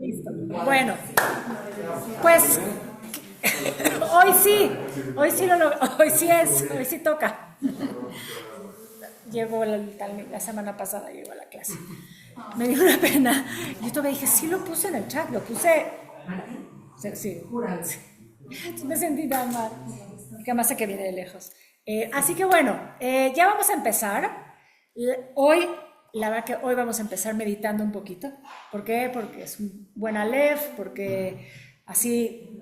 Listo. Bueno, pues hoy sí toca. La semana pasada llegó a la clase. Me dio una pena. Yo todavía dije, sí lo puse en el chat, lo puse. Sí. Sí, me sentí tan mal. Que además sé que viene de lejos. Así que bueno, ya vamos a empezar. Hoy, la verdad que hoy vamos a empezar meditando un poquito. ¿Por qué? Porque es un buen Aleph, porque así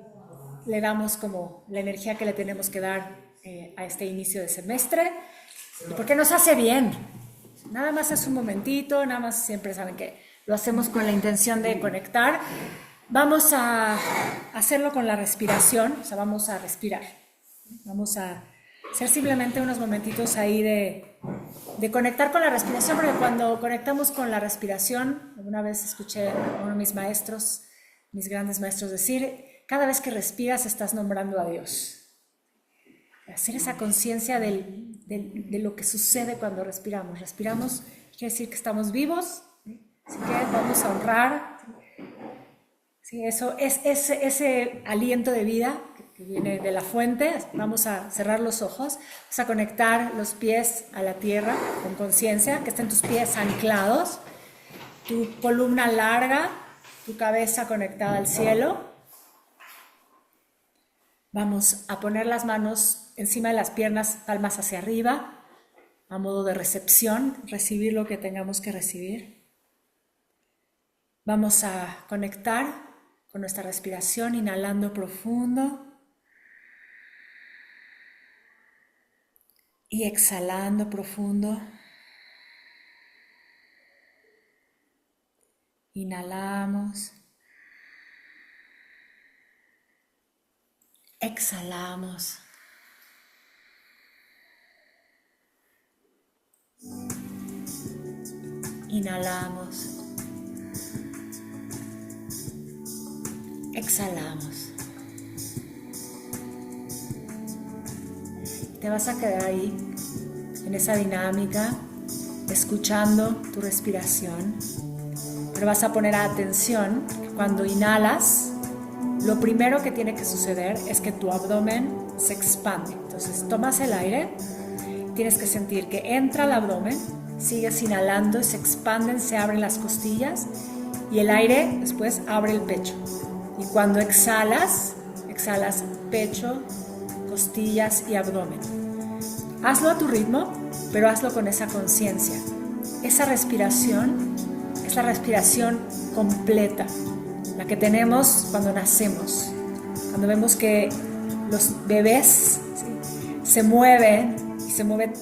le damos como la energía que le tenemos que dar a este inicio de semestre. Y porque nos hace bien. Nada más es un momentito, nada más siempre saben que lo hacemos con la intención de conectar. Vamos a hacerlo con la respiración, o sea, vamos a respirar. Vamos a hacer simplemente unos momentitos ahí de conectar con la respiración, porque cuando conectamos con la respiración, alguna vez escuché a uno de mis maestros, mis grandes maestros decir, cada vez que respiras estás nombrando a Dios. Hacer esa conciencia de lo que sucede cuando respiramos. Respiramos quiere decir que estamos vivos, así que vamos a honrar. Sí, eso es ese aliento de vida que viene de la fuente. Vamos a cerrar los ojos, vamos a conectar los pies a la tierra con conciencia, que estén tus pies anclados, tu columna larga, tu cabeza conectada al cielo. Vamos a poner las manos encima de las piernas, palmas hacia arriba, a modo de recepción, recibir lo que tengamos que recibir. Vamos a conectar con nuestra respiración, inhalando profundo y exhalando profundo. Inhalamos. Exhalamos. Inhalamos. Exhalamos. Te vas a quedar ahí, en esa dinámica, escuchando tu respiración. Pero vas a poner atención que cuando inhalas, lo primero que tiene que suceder es que tu abdomen se expande. Entonces tomas el aire, tienes que sentir que entra al abdomen, sigues inhalando, se expanden, se abren las costillas y el aire después abre el pecho. Y cuando exhalas, exhalas pecho, costillas y abdomen. Hazlo a tu ritmo, pero hazlo con esa conciencia. Esa respiración es la respiración completa, la que tenemos cuando nacemos, cuando vemos que los bebés, ¿sí?, se mueven y se mueve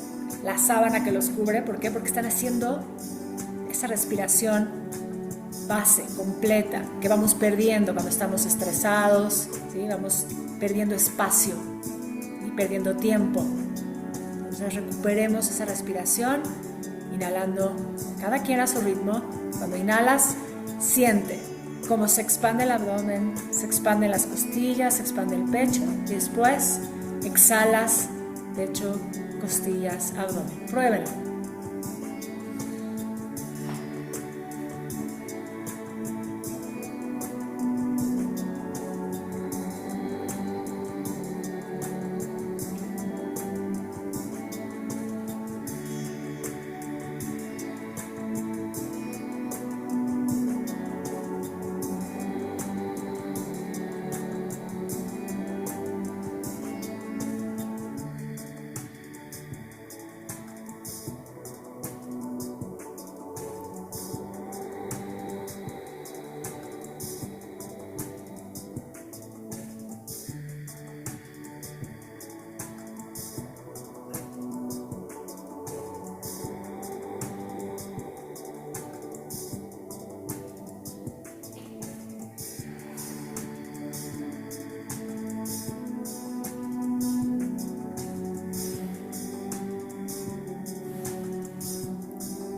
la sábana que los cubre. ¿Por qué? Porque están haciendo esa respiración base, completa, que vamos perdiendo cuando estamos estresados, ¿sí? Vamos perdiendo espacio y perdiendo tiempo. Entonces recuperemos esa respiración, inhalando cada quien a su ritmo. Cuando inhalas, siente cómo se expande el abdomen, se expanden las costillas, se expande el pecho y después exhalas pecho, costillas, abdomen. Pruébenlo.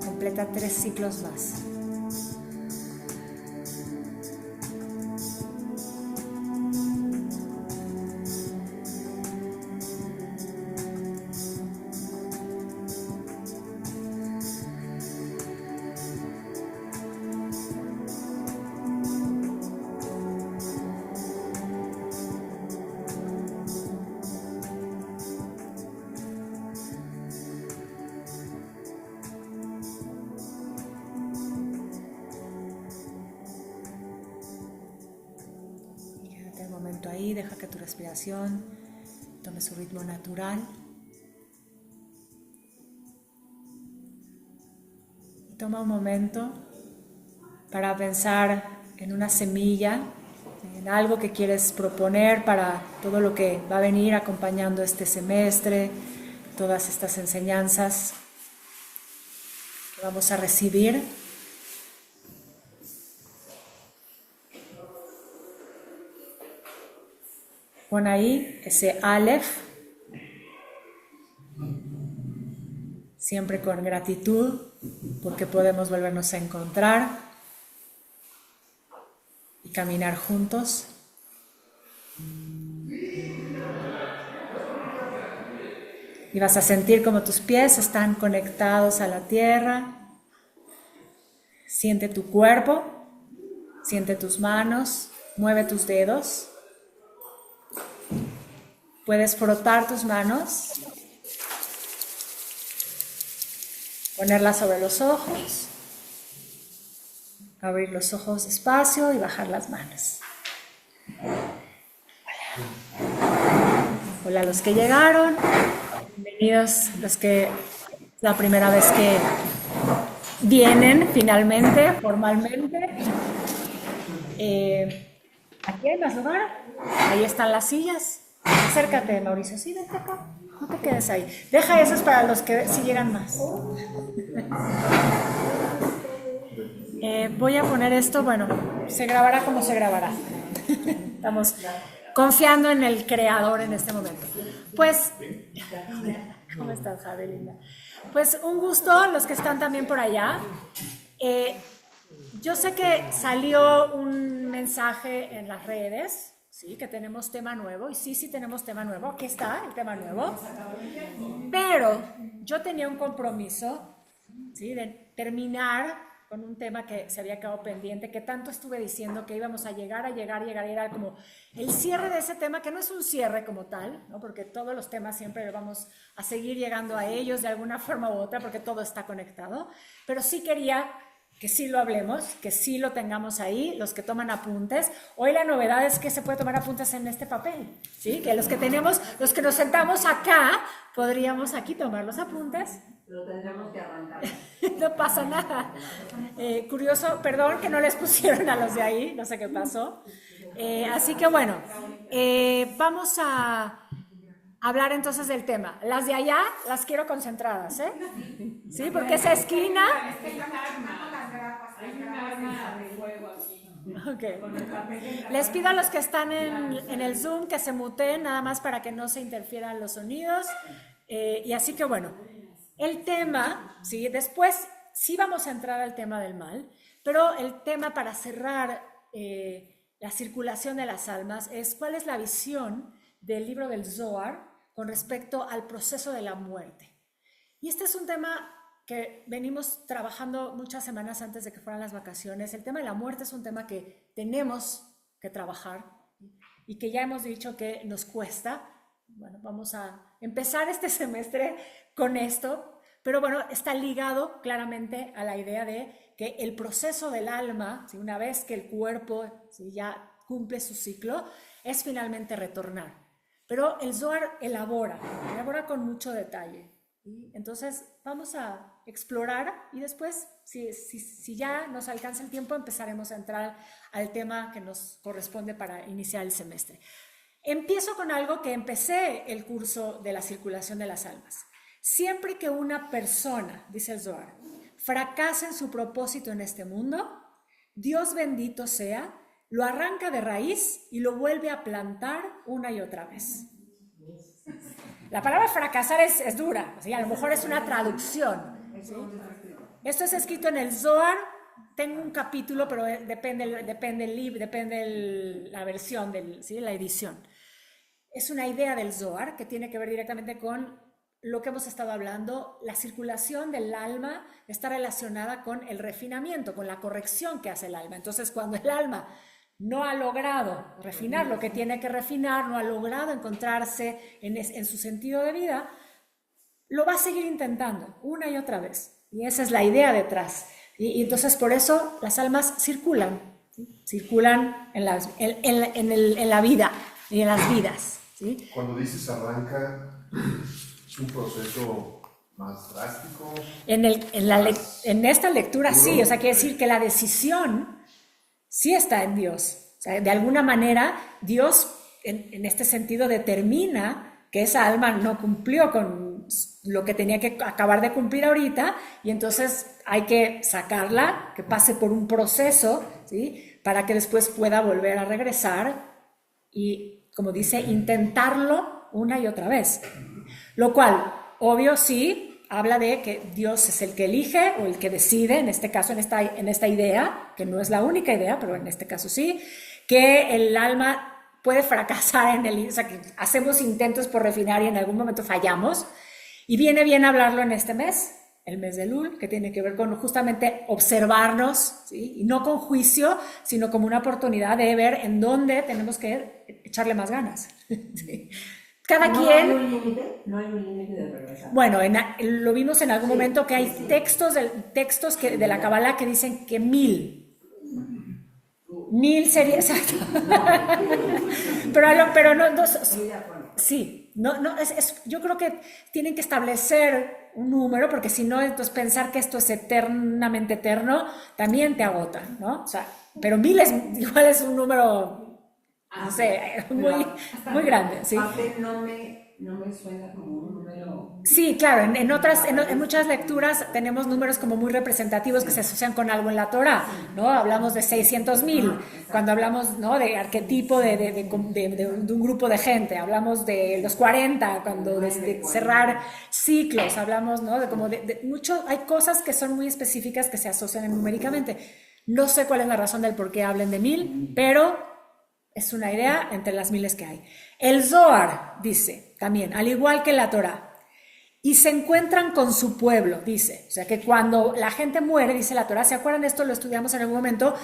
Completa 3 ciclos más. momento ahí, deja que tu respiración tome su ritmo natural. Y toma un momento para pensar en una semilla, en algo que quieres proponer para todo lo que va a venir acompañando este semestre, todas estas enseñanzas que vamos a recibir. Pon ahí ese Aleph, siempre con gratitud, porque podemos volvernos a encontrar y caminar juntos. Y vas a sentir como tus pies están conectados a la tierra. Siente tu cuerpo, siente tus manos, mueve tus dedos. Puedes frotar tus manos, ponerlas sobre los ojos, abrir los ojos despacio y bajar las manos. Hola a los que llegaron, bienvenidos los que es la primera vez que vienen finalmente, formalmente. Aquí hay más lugar, ahí están las sillas. Acércate, Mauricio, sí, vente acá, no te quedes ahí. Deja esos para los que sí llegan más. Voy a poner esto, bueno, se grabará como se grabará. Estamos confiando en el creador en este momento. Pues, ¿cómo estás, Javi, linda? Pues un gusto, los que están también por allá. Yo sé que salió un mensaje en las redes, sí, que tenemos tema nuevo, y sí tenemos tema nuevo, aquí está el tema nuevo, pero yo tenía un compromiso, ¿sí?, de terminar con un tema que se había quedado pendiente, que tanto estuve diciendo que íbamos a llegar, y era como el cierre de ese tema, que no es un cierre como tal, ¿no?, porque todos los temas siempre vamos a seguir llegando a ellos de alguna forma u otra, porque todo está conectado, pero sí quería que sí lo hablemos, que sí lo tengamos ahí, los que toman apuntes. Hoy la novedad es que se puede tomar apuntes en este papel, ¿sí? Que los que tenemos, los que nos sentamos acá, podríamos aquí tomar los apuntes. Lo tendremos que arrancar. No pasa nada. Curioso, perdón que no les pusieron a los de ahí, no sé qué pasó. Así que bueno, vamos a hablar entonces del tema. Las de allá las quiero concentradas, ¿eh? Sí, porque esa esquina... Okay. Les pido a los que están en el Zoom que se muteen nada más para que no se interfieran los sonidos. Y así que bueno, el tema, ¿sí?, después sí vamos a entrar al tema del mal, pero el tema para cerrar la circulación de las almas es cuál es la visión del libro del Zohar con respecto al proceso de la muerte. Y este es un tema que venimos trabajando muchas semanas antes de que fueran las vacaciones. El tema de la muerte es un tema que tenemos que trabajar y que ya hemos dicho que nos cuesta. Bueno, vamos a empezar este semestre con esto, pero bueno, está ligado claramente a la idea de que el proceso del alma, ¿sí?, una vez que el cuerpo, ¿sí?, ya cumple su ciclo, es finalmente retornar. Pero el Zohar elabora con mucho detalle. ¿Sí? Entonces vamos a explorar y después, si ya nos alcanza el tiempo, empezaremos a entrar al tema que nos corresponde para iniciar el semestre. Empiezo con algo que empecé el curso de la circulación de las almas. Siempre que una persona, dice el Zohar, fracasa en su propósito en este mundo, Dios bendito sea, lo arranca de raíz y lo vuelve a plantar una y otra vez. La palabra fracasar es dura, ¿sí? A lo mejor es una traducción, ¿sí? Esto es escrito en el Zohar. Tengo un capítulo, pero depende el libro, depende la versión, ¿sí?, la edición. Es una idea del Zohar que tiene que ver directamente con lo que hemos estado hablando. La circulación del alma está relacionada con el refinamiento, con la corrección que hace el alma. Entonces, cuando el alma no ha logrado refinar lo que tiene que refinar, no ha logrado encontrarse en su sentido de vida, lo va a seguir intentando una y otra vez. Y esa es la idea detrás. Y entonces por eso las almas circulan, ¿sí?, circulan en la vida. y en las vidas, ¿sí? Cuando dices arranca, es un proceso más drástico. En esta lectura sí, o sea, quiere decir que la decisión sí está en Dios. O sea, de alguna manera, Dios en este sentido determina que esa alma no cumplió con lo que tenía que acabar de cumplir ahorita y entonces hay que sacarla, que pase por un proceso, ¿sí? Para que después pueda volver a regresar y, como dice, intentarlo una y otra vez. Lo cual, obvio, sí, habla de que Dios es el que elige o el que decide, en este caso, en esta idea, que no es la única idea, pero en este caso sí, que el alma puede fracasar o sea, que hacemos intentos por refinar y en algún momento fallamos. Y viene bien hablarlo en este mes, el mes de Elul, que tiene que ver con justamente observarnos, ¿sí? Y no con juicio, sino como una oportunidad de ver en dónde tenemos que echarle más ganas. ¿Sí? Cada quien... ¿Hay un límite? No hay un límite de regresar. Bueno, lo vimos en algún momento que hay textos de la Kabbalah que dicen que 1000 sería exacto. pero no, sí, yo creo que tienen que establecer un número, porque si no, entonces pensar que esto es eternamente eterno también te agota, ¿no? O sea, pero 1000 igual es un número, no sé, muy grande, ¿sí? No me suena como un número. Sí, claro, en muchas lecturas tenemos números como muy representativos que se asocian con algo en la Torá, ¿no? Hablamos de 600,000, cuando hablamos, ¿no?, de arquetipo de un grupo de gente, hablamos de los 40, cuando de cerrar ciclos, hablamos, ¿no?, hay cosas que son muy específicas que se asocian numéricamente. No sé cuál es la razón del por qué hablen de 1000, pero es una idea entre las miles que hay. El Zohar dice también, al igual que la Torá, y se encuentran con su pueblo, dice. O sea, que cuando la gente muere, dice la Torá, ¿se acuerdan de esto? Lo estudiamos en algún momento,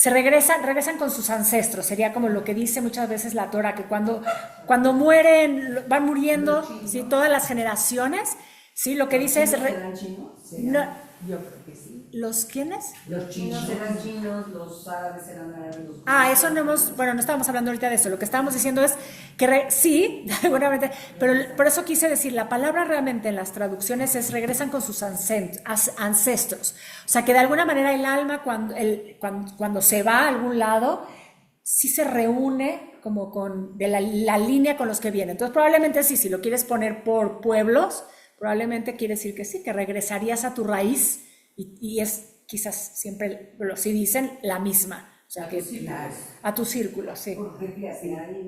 regresan con sus ancestros. Sería como lo que dice muchas veces la Torá, que cuando mueren, van muriendo, ¿sí?, todas las generaciones, ¿sí? Lo que dice es... ¿Serán chinos? No, yo creo que sí. ¿Los quiénes? Los chinos serán chinos, los árabes serán árabes. Eso no estábamos hablando ahorita de eso. Lo que estábamos diciendo es que sí, seguramente, pero por eso quise decir, la palabra realmente en las traducciones es regresan con sus ancestros. O sea, que de alguna manera el alma cuando se va a algún lado, sí se reúne como de la línea con los que vienen. Entonces probablemente sí, si lo quieres poner por pueblos, probablemente quiere decir que sí, que regresarías a tu raíz y es quizás siempre, si dicen, la misma. O sea, a tu círculo, sí. Porque fíjate, hay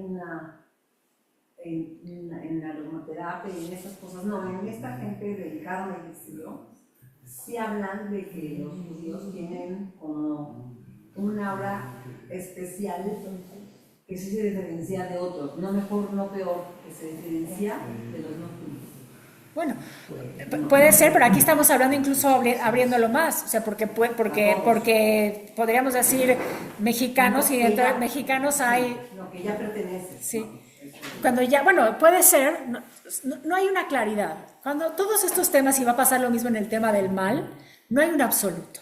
en la aromaterapia y en esas cosas, no, en esta gente del karma y el estilo, sí hablan de que los judíos tienen como un aura especial que sí se diferencia de otros, no mejor, no peor, que se diferencia de los no judíos. Bueno, puede ser, pero aquí estamos hablando incluso abriéndolo más, o sea, porque podríamos decir mexicanos y dentro de mexicanos hay... Lo que ya pertenece. Sí. Puede ser, no hay una claridad. Cuando todos estos temas, y va a pasar lo mismo en el tema del mal, no hay un absoluto.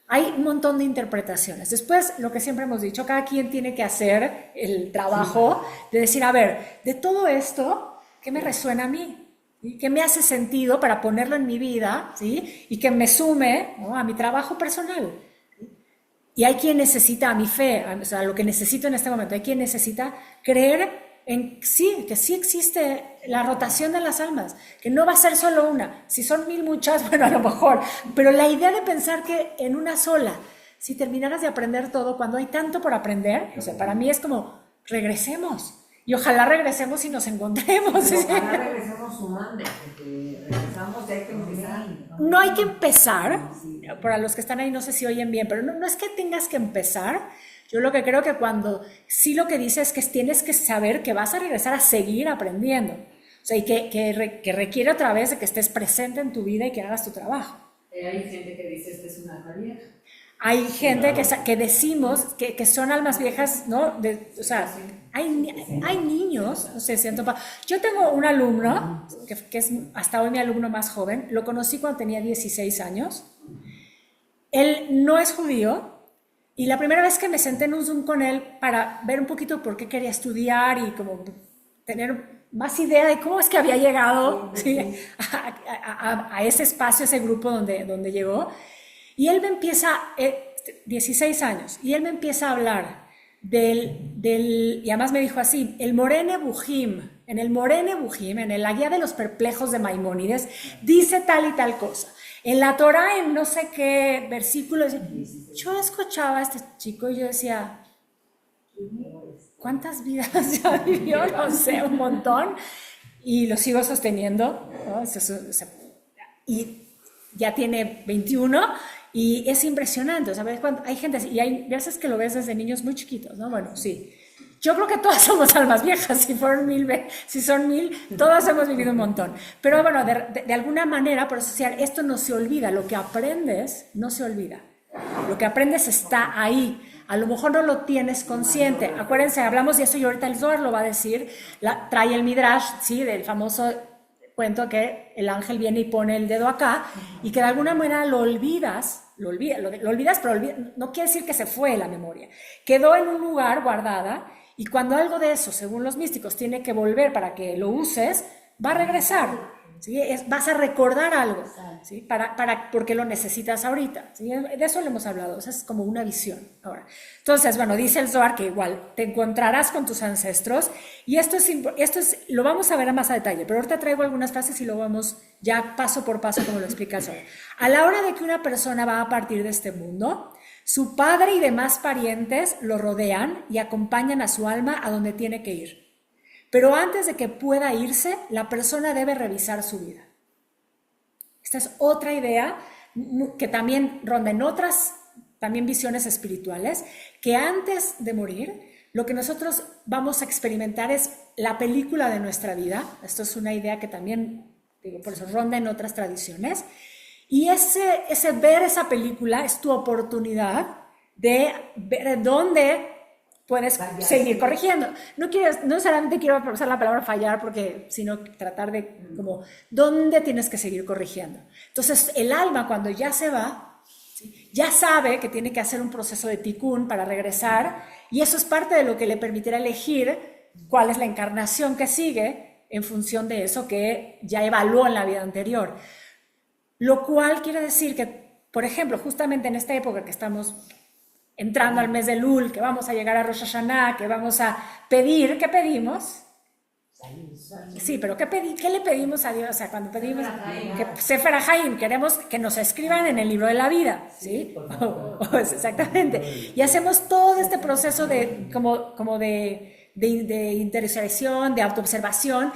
Hay un montón de interpretaciones. Después, lo que siempre hemos dicho, cada quien tiene que hacer el trabajo de decir, a ver, de todo esto, ¿qué me resuena a mí? ¿Sí? ¿Qué me hace sentido para ponerlo en mi vida? ¿Sí? Y que me sume, ¿no?, a mi trabajo personal. ¿Sí? Y hay quien necesita a mi fe, o sea, lo que necesito en este momento, hay quien necesita creer en que sí existe la rotación de las almas, que no va a ser solo una. Si son 1000 muchas, bueno, a lo mejor, pero la idea de pensar que en una sola, si terminaras de aprender todo, cuando hay tanto por aprender, o sea, para mí es como, regresemos. Y ojalá regresemos y nos encontremos. Ojalá regresemos sumando, porque regresamos y hay que empezar. No hay que empezar, para los que están ahí no sé si oyen bien, pero no es que tengas que empezar. Yo lo que creo que sí lo que dice es que tienes que saber que vas a regresar a seguir aprendiendo. O sea, y que requiere otra vez de que estés presente en tu vida y que hagas tu trabajo. Hay gente que dice, esta es una alma vieja. Hay gente que decimos que son almas viejas, ¿no? O sea, hay niños, no sé, yo tengo un alumno, que es hasta hoy mi alumno más joven, lo conocí cuando tenía 16 años. Él no es judío, Y la primera vez que me senté en un Zoom con él para ver un poquito por qué quería estudiar y como tener más idea de cómo es que había llegado, ¿sí? a ese espacio, ese grupo donde llegó. Y él me empieza, 16 años, y él me empieza a hablar y además me dijo así, el Morene Bujim, en la guía de los perplejos de Maimónides, dice tal y tal cosa. En la Torá, en no sé qué versículo, yo escuchaba a este chico y yo decía, ¿cuántas vidas ya vivió? No sé, un montón. Y lo sigo sosteniendo, ¿no? Y ya tiene 21 y es impresionante, ¿sabes? Cuando hay gente así, y hay veces que lo ves desde niños muy chiquitos, ¿no? Bueno, sí. Yo creo que todas somos almas viejas, si son 1000, todas hemos vivido un montón. Pero bueno, de alguna manera, por eso esto no se olvida, lo que aprendes no se olvida. Lo que aprendes está ahí. A lo mejor no lo tienes consciente. Acuérdense, hablamos de eso y ahorita el Zohar lo va a decir. Trae el Midrash, ¿sí? Del famoso cuento que el ángel viene y pone el dedo acá y que de alguna manera lo olvidas, pero no quiere decir que se fue la memoria. Quedó en un lugar guardada y cuando algo de eso, según los místicos, tiene que volver para que lo uses, va a regresar. ¿Sí? Vas a recordar algo, ¿sí? Porque lo necesitas ahorita, ¿sí? De eso lo hemos hablado, o sea, es como una visión ahora. Entonces, bueno, dice el Zohar que igual te encontrarás con tus ancestros y esto lo vamos a ver a más a detalle, pero ahorita traigo algunas frases y lo vamos ya paso por paso como lo explica el Zohar. A la hora de que una persona va a partir de este mundo, su padre y demás parientes lo rodean y acompañan a su alma a donde tiene que ir. Pero antes de que pueda irse, la persona debe revisar su vida. Esta es otra idea que también ronda en otras también visiones espirituales, que antes de morir, lo que nosotros vamos a experimentar es la película de nuestra vida. Esto es una idea que también, por eso ronda en otras tradiciones. Y ese ver esa película es tu oportunidad de ver dónde puedes seguir corrigiendo. No necesariamente quiero usar la palabra fallar, sino tratar de como, ¿dónde tienes que seguir corrigiendo? Entonces, el alma cuando ya se va, ¿sí? Ya sabe que tiene que hacer un proceso de tikkun para regresar, y eso es parte de lo que le permitirá elegir cuál es la encarnación que sigue en función de eso que ya evaluó en la vida anterior. Lo cual quiere decir que, por ejemplo, justamente en esta época que estamos entrando al mes de Elul, que vamos a llegar a Rosh Hashanah, que vamos a pedir, ¿qué pedimos? Sí, pero ¿qué le pedimos a Dios? O sea, cuando pedimos que Sefer HaHaim, queremos que nos escriban en el libro de la vida, ¿sí? Exactamente. Y hacemos todo este proceso de interiorización, de autoobservación,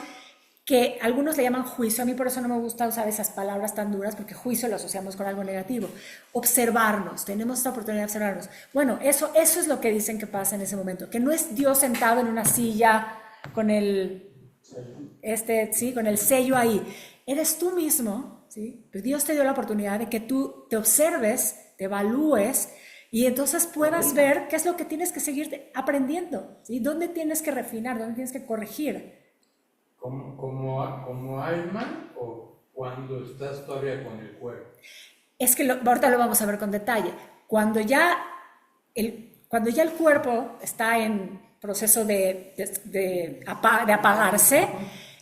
que algunos le llaman juicio. A mí por eso no me gusta usar esas palabras tan duras, porque juicio lo asociamos con algo negativo. Observarnos, tenemos esta oportunidad de observarnos. Bueno, eso es lo que dicen que pasa en ese momento, que no es Dios sentado en una silla con el sello ahí. Eres tú mismo, ¿sí? Pues Dios te dio la oportunidad de que tú te observes, te evalúes, y entonces puedas ver qué es lo que tienes que seguir aprendiendo, ¿sí? ¿Dónde tienes que refinar? ¿Dónde tienes que corregir? ¿Como alma o cuando estás todavía con el cuerpo? Es que ahorita lo vamos a ver con detalle. Cuando ya el cuerpo está en proceso de apagarse,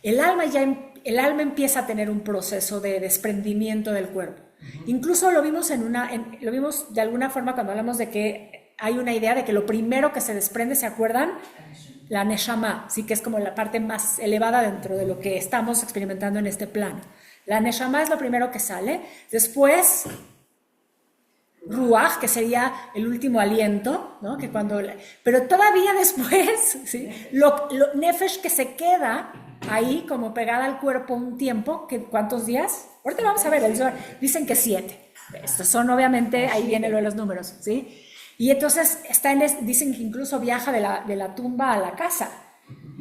el alma empieza a tener un proceso de desprendimiento del cuerpo. Incluso lo vimos lo vimos de alguna forma cuando hablamos de que hay una idea de que lo primero que se desprende, ¿se acuerdan? La Neshama, sí, que es como la parte más elevada dentro de lo que estamos experimentando en este plano. La Neshama es lo primero que sale, después Ruach, que sería el último aliento, ¿no? Pero todavía después, ¿sí? Lo Nefesh, que se queda ahí como pegada al cuerpo un tiempo, ¿cuántos días? Ahorita vamos a ver, dicen que 7. Estos son obviamente, ahí viene lo de los números, ¿sí? Y entonces dicen que incluso viaja de la tumba a la casa,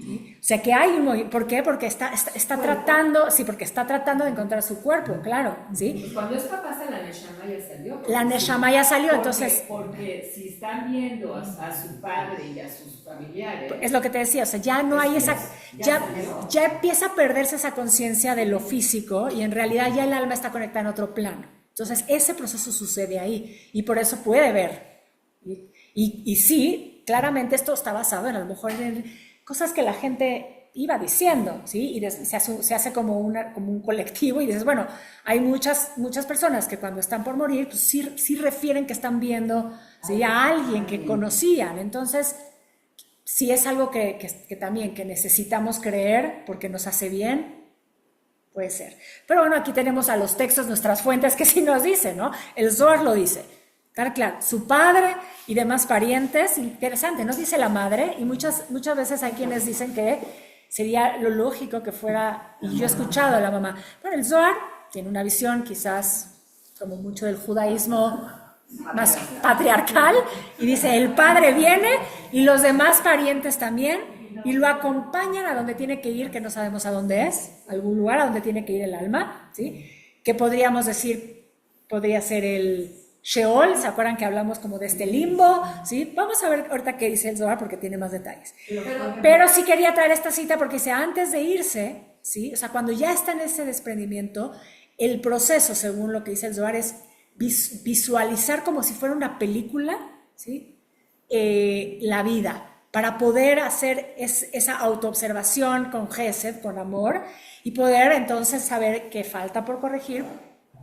¿sí? O sea que hay un movimiento. ¿Por qué? Porque está tratando de encontrar su cuerpo, claro, ¿sí? Y cuando esto pasa, la Neshama ya salió. La Neshama ya salió, entonces... Porque si están viendo a su padre y a sus familiares... Es lo que te decía, o sea, ya no hay esa... Ya empieza a perderse esa conciencia de lo físico y en realidad ya el alma está conectada en otro plano. Entonces ese proceso sucede ahí y por eso puede ver Y sí, claramente esto está basado en a lo mejor en cosas que la gente iba diciendo, ¿sí? Y se hace como un colectivo y dices, bueno, hay muchas personas que cuando están por morir, pues sí refieren que están viendo, ¿sí?, a alguien que conocían. Entonces, sí es algo que también que necesitamos creer porque nos hace bien, puede ser. Pero bueno, aquí tenemos a los textos, nuestras fuentes, que sí nos dicen, ¿no? El Zohar lo dice. Claro, su padre y demás parientes, interesante, nos dice la madre, y muchas veces hay quienes dicen que sería lo lógico que fuera, y yo he escuchado a la mamá. Bueno, el Zohar tiene una visión quizás como mucho del judaísmo más patriarcal, y dice, el padre viene y los demás parientes también, y lo acompañan a donde tiene que ir, que no sabemos a dónde es, algún lugar a donde tiene que ir el alma, ¿sí? Que podríamos decir, podría ser el Sheol, ¿se acuerdan que hablamos como de este limbo? ¿Sí? Vamos a ver ahorita qué dice el Zohar porque tiene más detalles. Pero sí quería traer esta cita porque dice, antes de irse, ¿sí? O sea, cuando ya está en ese desprendimiento, el proceso, según lo que dice el Zohar, es visualizar como si fuera una película, ¿sí? La vida, para poder hacer esa autoobservación con Gesed, con amor, y poder entonces saber qué falta por corregir,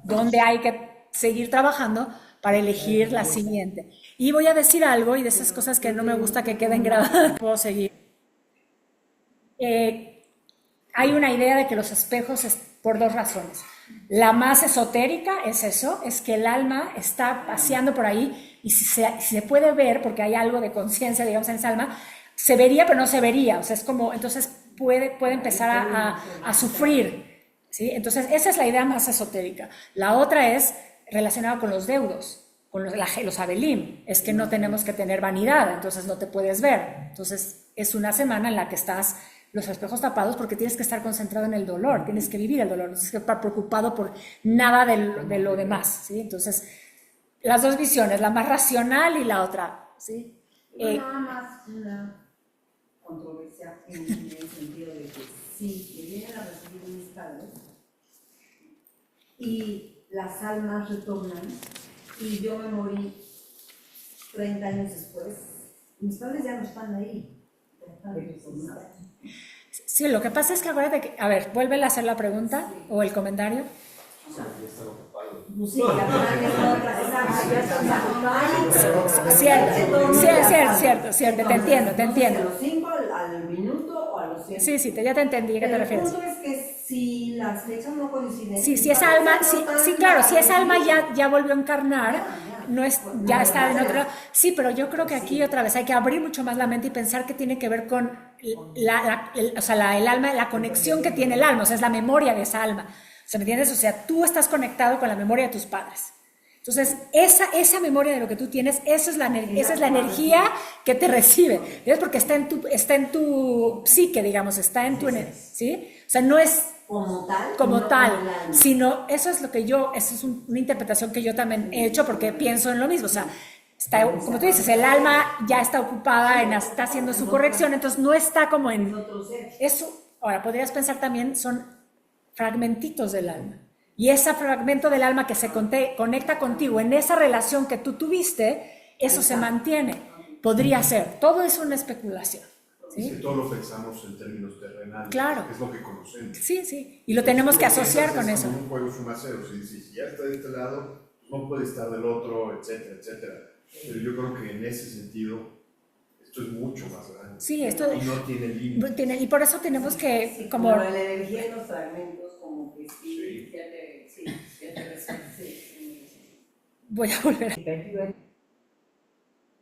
dónde hay que seguir trabajando para elegir la siguiente. Y voy a decir algo, y de esas cosas que no me gusta que queden grabadas, puedo seguir. Hay una idea de que los espejos es por dos razones. La más esotérica es eso, es que el alma está paseando por ahí, y si se puede ver, porque hay algo de conciencia, digamos, en esa alma, se vería pero no se vería, o sea, es como, entonces puede empezar a sufrir, ¿sí? Entonces esa es la idea más esotérica. La otra es relacionada con los deudos, con los abelim, es que no tenemos que tener vanidad, entonces no te puedes ver. Entonces es una semana en la que estás los espejos tapados porque tienes que estar concentrado en el dolor, tienes que vivir el dolor, no tienes que estar preocupado por nada de lo demás, ¿sí? Entonces, las dos visiones, la más racional y la otra, ¿sí? Nada más una controversia en el sentido de que si me vienen a recibir mis padres y las almas retornan y yo me morí 30 años después, mis padres ya no están ahí. Sí, lo que pasa es que acuérdate que, a ver, vuelve a hacer la pregunta o el comentario. Sí, la verdad es otra, Cierto, te entiendo. ¿A los 5, al minuto o a los 100? Sí, ya te entendí, ¿a qué te refieres? El punto es que si las fechas no coinciden... Sí, si esa alma, claro, si esa alma ya volvió a encarnar, no es, ya está en otro... Sí, pero yo creo que aquí otra vez hay que abrir mucho más la mente y pensar que tiene que ver con el alma, la conexión que tiene el alma, o sea, es la memoria de esa alma. O sea, ¿me entiendes? O sea, tú estás conectado con la memoria de tus padres. Entonces, esa memoria de lo que tú tienes, esa es la energía que te recibe. ¿Ves? Porque está en tu psique, digamos, está en tu energía, ¿sí? O sea, no es como tal, sino eso es lo que esa es una interpretación que yo también he hecho porque pienso en lo mismo. O sea, como tú dices, el alma ya está ocupada, está haciendo su corrección, entonces no está como en eso. Ahora, podrías pensar también, son fragmentitos del alma. Y ese fragmento del alma que se conecta contigo en esa relación que tú tuviste, eso se mantiene. Podría ser. Todo es una especulación. ¿Sí? Si todo lo pensamos en términos terrenales, claro, es lo que conocemos. Sí. Y lo tenemos que asociar con eso. Un juego suma cero. Si ya está de este lado, no puede estar del otro, etcétera. Pero yo creo que en ese sentido, esto es mucho más grande. Sí, esto y no tiene límites. Y por eso tenemos que... Sí, como la energía en los fragmentos, como que sí. Voy a volver.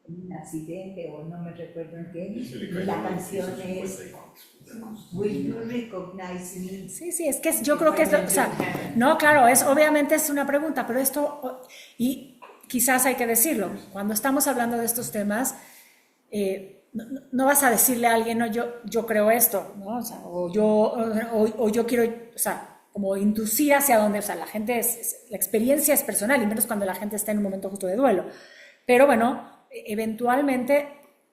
Un accidente o no me recuerdo en qué, y la canción es Will You Recognize Me? Sí, es que yo creo que es, o sea, no, claro, obviamente es una pregunta, pero esto, y quizás hay que decirlo, cuando estamos hablando de estos temas, no vas a decirle a alguien, no, yo creo esto, ¿no? O sea, o yo quiero, o sea, como inducir hacia donde, o sea, la experiencia es personal, y menos cuando la gente está en un momento justo de duelo. Pero bueno, eventualmente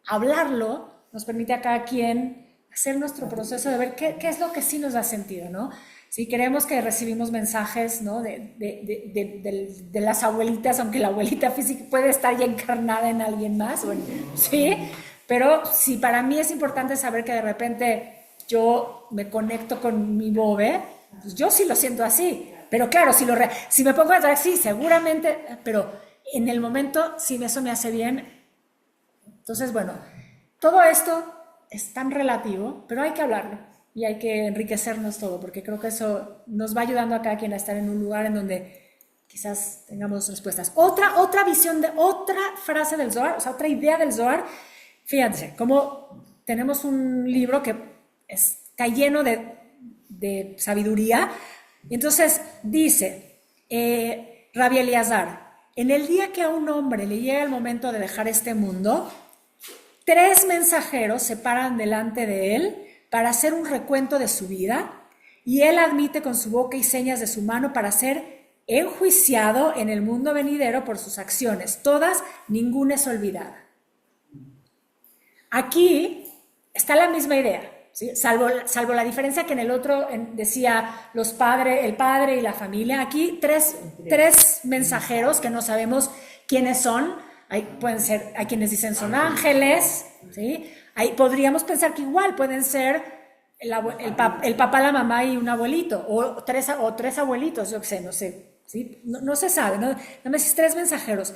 hablarlo nos permite a cada quien hacer nuestro proceso de ver qué es lo que sí nos da sentido, ¿no? ¿sí? Creemos que recibimos mensajes, ¿no? de las abuelitas, aunque la abuelita física puede estar ya encarnada en alguien más, bueno, ¿sí? Pero sí, para mí es importante saber que de repente yo me conecto con mi bobe, pues yo sí lo siento así, pero claro, si me pongo a traer, sí, seguramente, pero en el momento, si eso me hace bien. Entonces, bueno, todo esto es tan relativo, pero hay que hablarlo y hay que enriquecernos todo, porque creo que eso nos va ayudando a cada quien a estar en un lugar en donde quizás tengamos respuestas. Otra visión, otra frase del Zohar, o sea, otra idea del Zohar. Fíjense, como tenemos un libro que está lleno de sabiduría, y entonces dice Rabbi Eliezer, en el día que a un hombre le llega el momento de dejar este mundo, 3 mensajeros se paran delante de él para hacer un recuento de su vida, y él admite con su boca y señas de su mano para ser enjuiciado en el mundo venidero por sus acciones. Todas, ninguna es olvidada. Aquí está la misma idea, ¿sí? Salvo la diferencia que en el otro decía el padre y la familia. Aquí tres mensajeros que no sabemos quiénes son. Hay quienes dicen son ángeles, ¿sí? Podríamos pensar que igual pueden ser el papá, la mamá y un abuelito, o tres abuelitos, yo qué sé, no sé, ¿sí? No se sabe, ¿no? Nada más 3 mensajeros.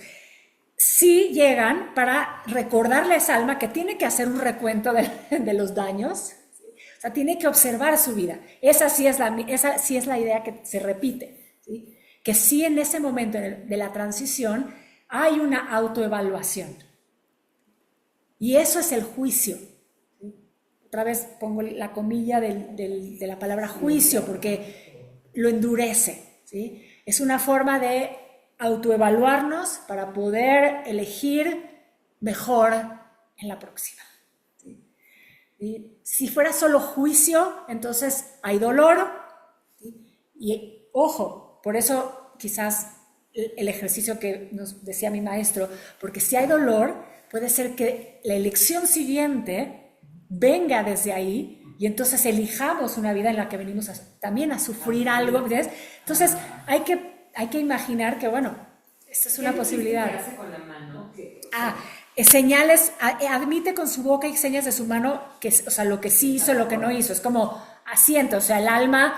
Sí llegan para recordarle a esa alma que tiene que hacer un recuento de los daños, ¿sí? O sea, tiene que observar su vida. Esa sí es la idea que se repite, ¿sí? Que sí, en ese momento de la transición hay una autoevaluación. Y eso es el juicio. ¿Sí? Otra vez pongo la comilla de la palabra juicio porque lo endurece, ¿sí? Es una forma de autoevaluarnos para poder elegir mejor en la próxima. ¿Sí? ¿Sí? Si fuera solo juicio, entonces hay dolor. ¿Sí? Y ojo, por eso quizás el ejercicio que nos decía mi maestro, porque si hay dolor, puede ser que la elección siguiente venga desde ahí y entonces elijamos una vida en la que venimos también a sufrir algo, ¿ves? Entonces hay que imaginar que, bueno, esta es una posibilidad. ¿Qué hace con la mano? Señales, admite con su boca y señas de su mano, o sea, lo que sí hizo, lo que no hizo, es como asiento, o sea, el alma,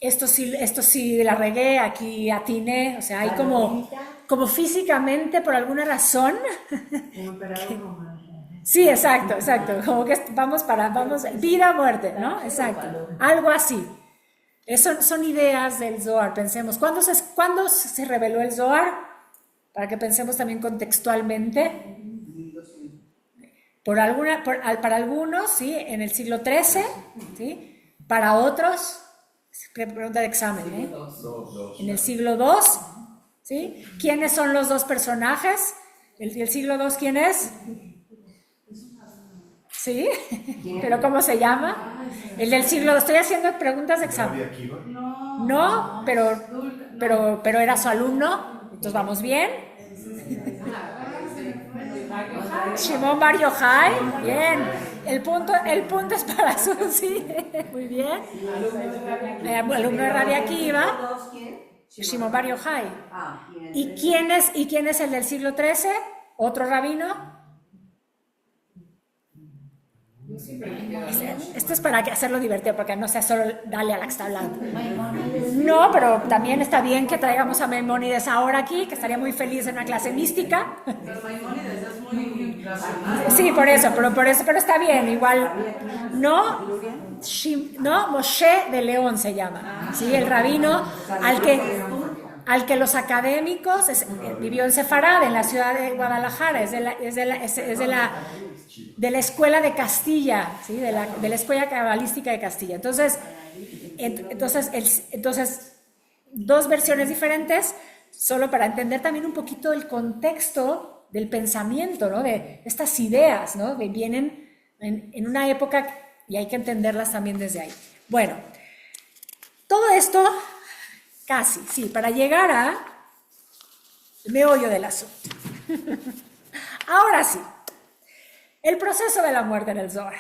esto sí la regué, aquí atiné, o sea, hay como físicamente, por alguna razón. Sí, exacto, como que vamos, vida o muerte, ¿no? Exacto, algo así. Son ideas del Zohar, pensemos. ¿Cuándo se reveló el Zohar? Para que pensemos también contextualmente. Para algunos, ¿sí? En el siglo XIII, ¿sí? Para otros, pregunta de examen, ¿eh? En el siglo II, ¿sí? ¿Quiénes son los 2 personajes? ¿El siglo II quién es? ¿Sí? ¿Pero cómo se llama? El del siglo II. Estoy haciendo preguntas de examen. No, pero era su alumno. Entonces vamos bien. Shimon Bar Yochai. Bien. El punto es para Susi. Muy bien. Alumno de Rabbi Akiva. Shimon Bar Yochai. ¿Y quién es el del siglo XIII? ¿Otro rabino? Esto es para hacerlo divertido, porque no sea solo dale a la que está hablando. No, pero también está bien que traigamos a Maimónides ahora aquí, que estaría muy feliz en una clase mística. Pero Maimónides es muy Sí, por eso, pero está bien, igual. No, Moshe de León se llama, ¿sí? El rabino al que los académicos vivió en Sefarad, en la ciudad de Guadalajara, es de la escuela de Castilla, ¿sí? de la escuela cabalística de Castilla. Entonces 2 versiones diferentes, solo para entender también un poquito el contexto del pensamiento, ¿no? De estas ideas, ¿no? Que vienen en una época y hay que entenderlas también desde ahí. Bueno, todo esto casi, sí, para llegar al meollo del asunto. Ahora sí, el proceso de la muerte en el Zohar.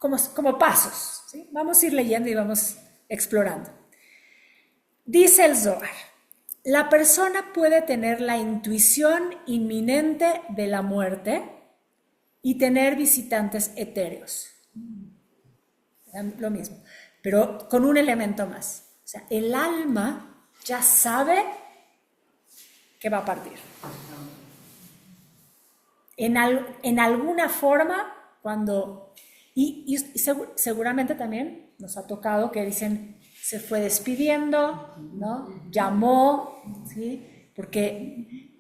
como pasos, ¿sí? Vamos a ir leyendo y vamos explorando. Dice el Zohar, la persona puede tener la intuición inminente de la muerte y tener visitantes etéreos. Lo mismo, pero con un elemento más. O sea, el alma ya sabe que va a partir. En alguna forma, cuando... Y seguramente también nos ha tocado que dicen, se fue despidiendo, ¿no? Llamó, ¿sí? Porque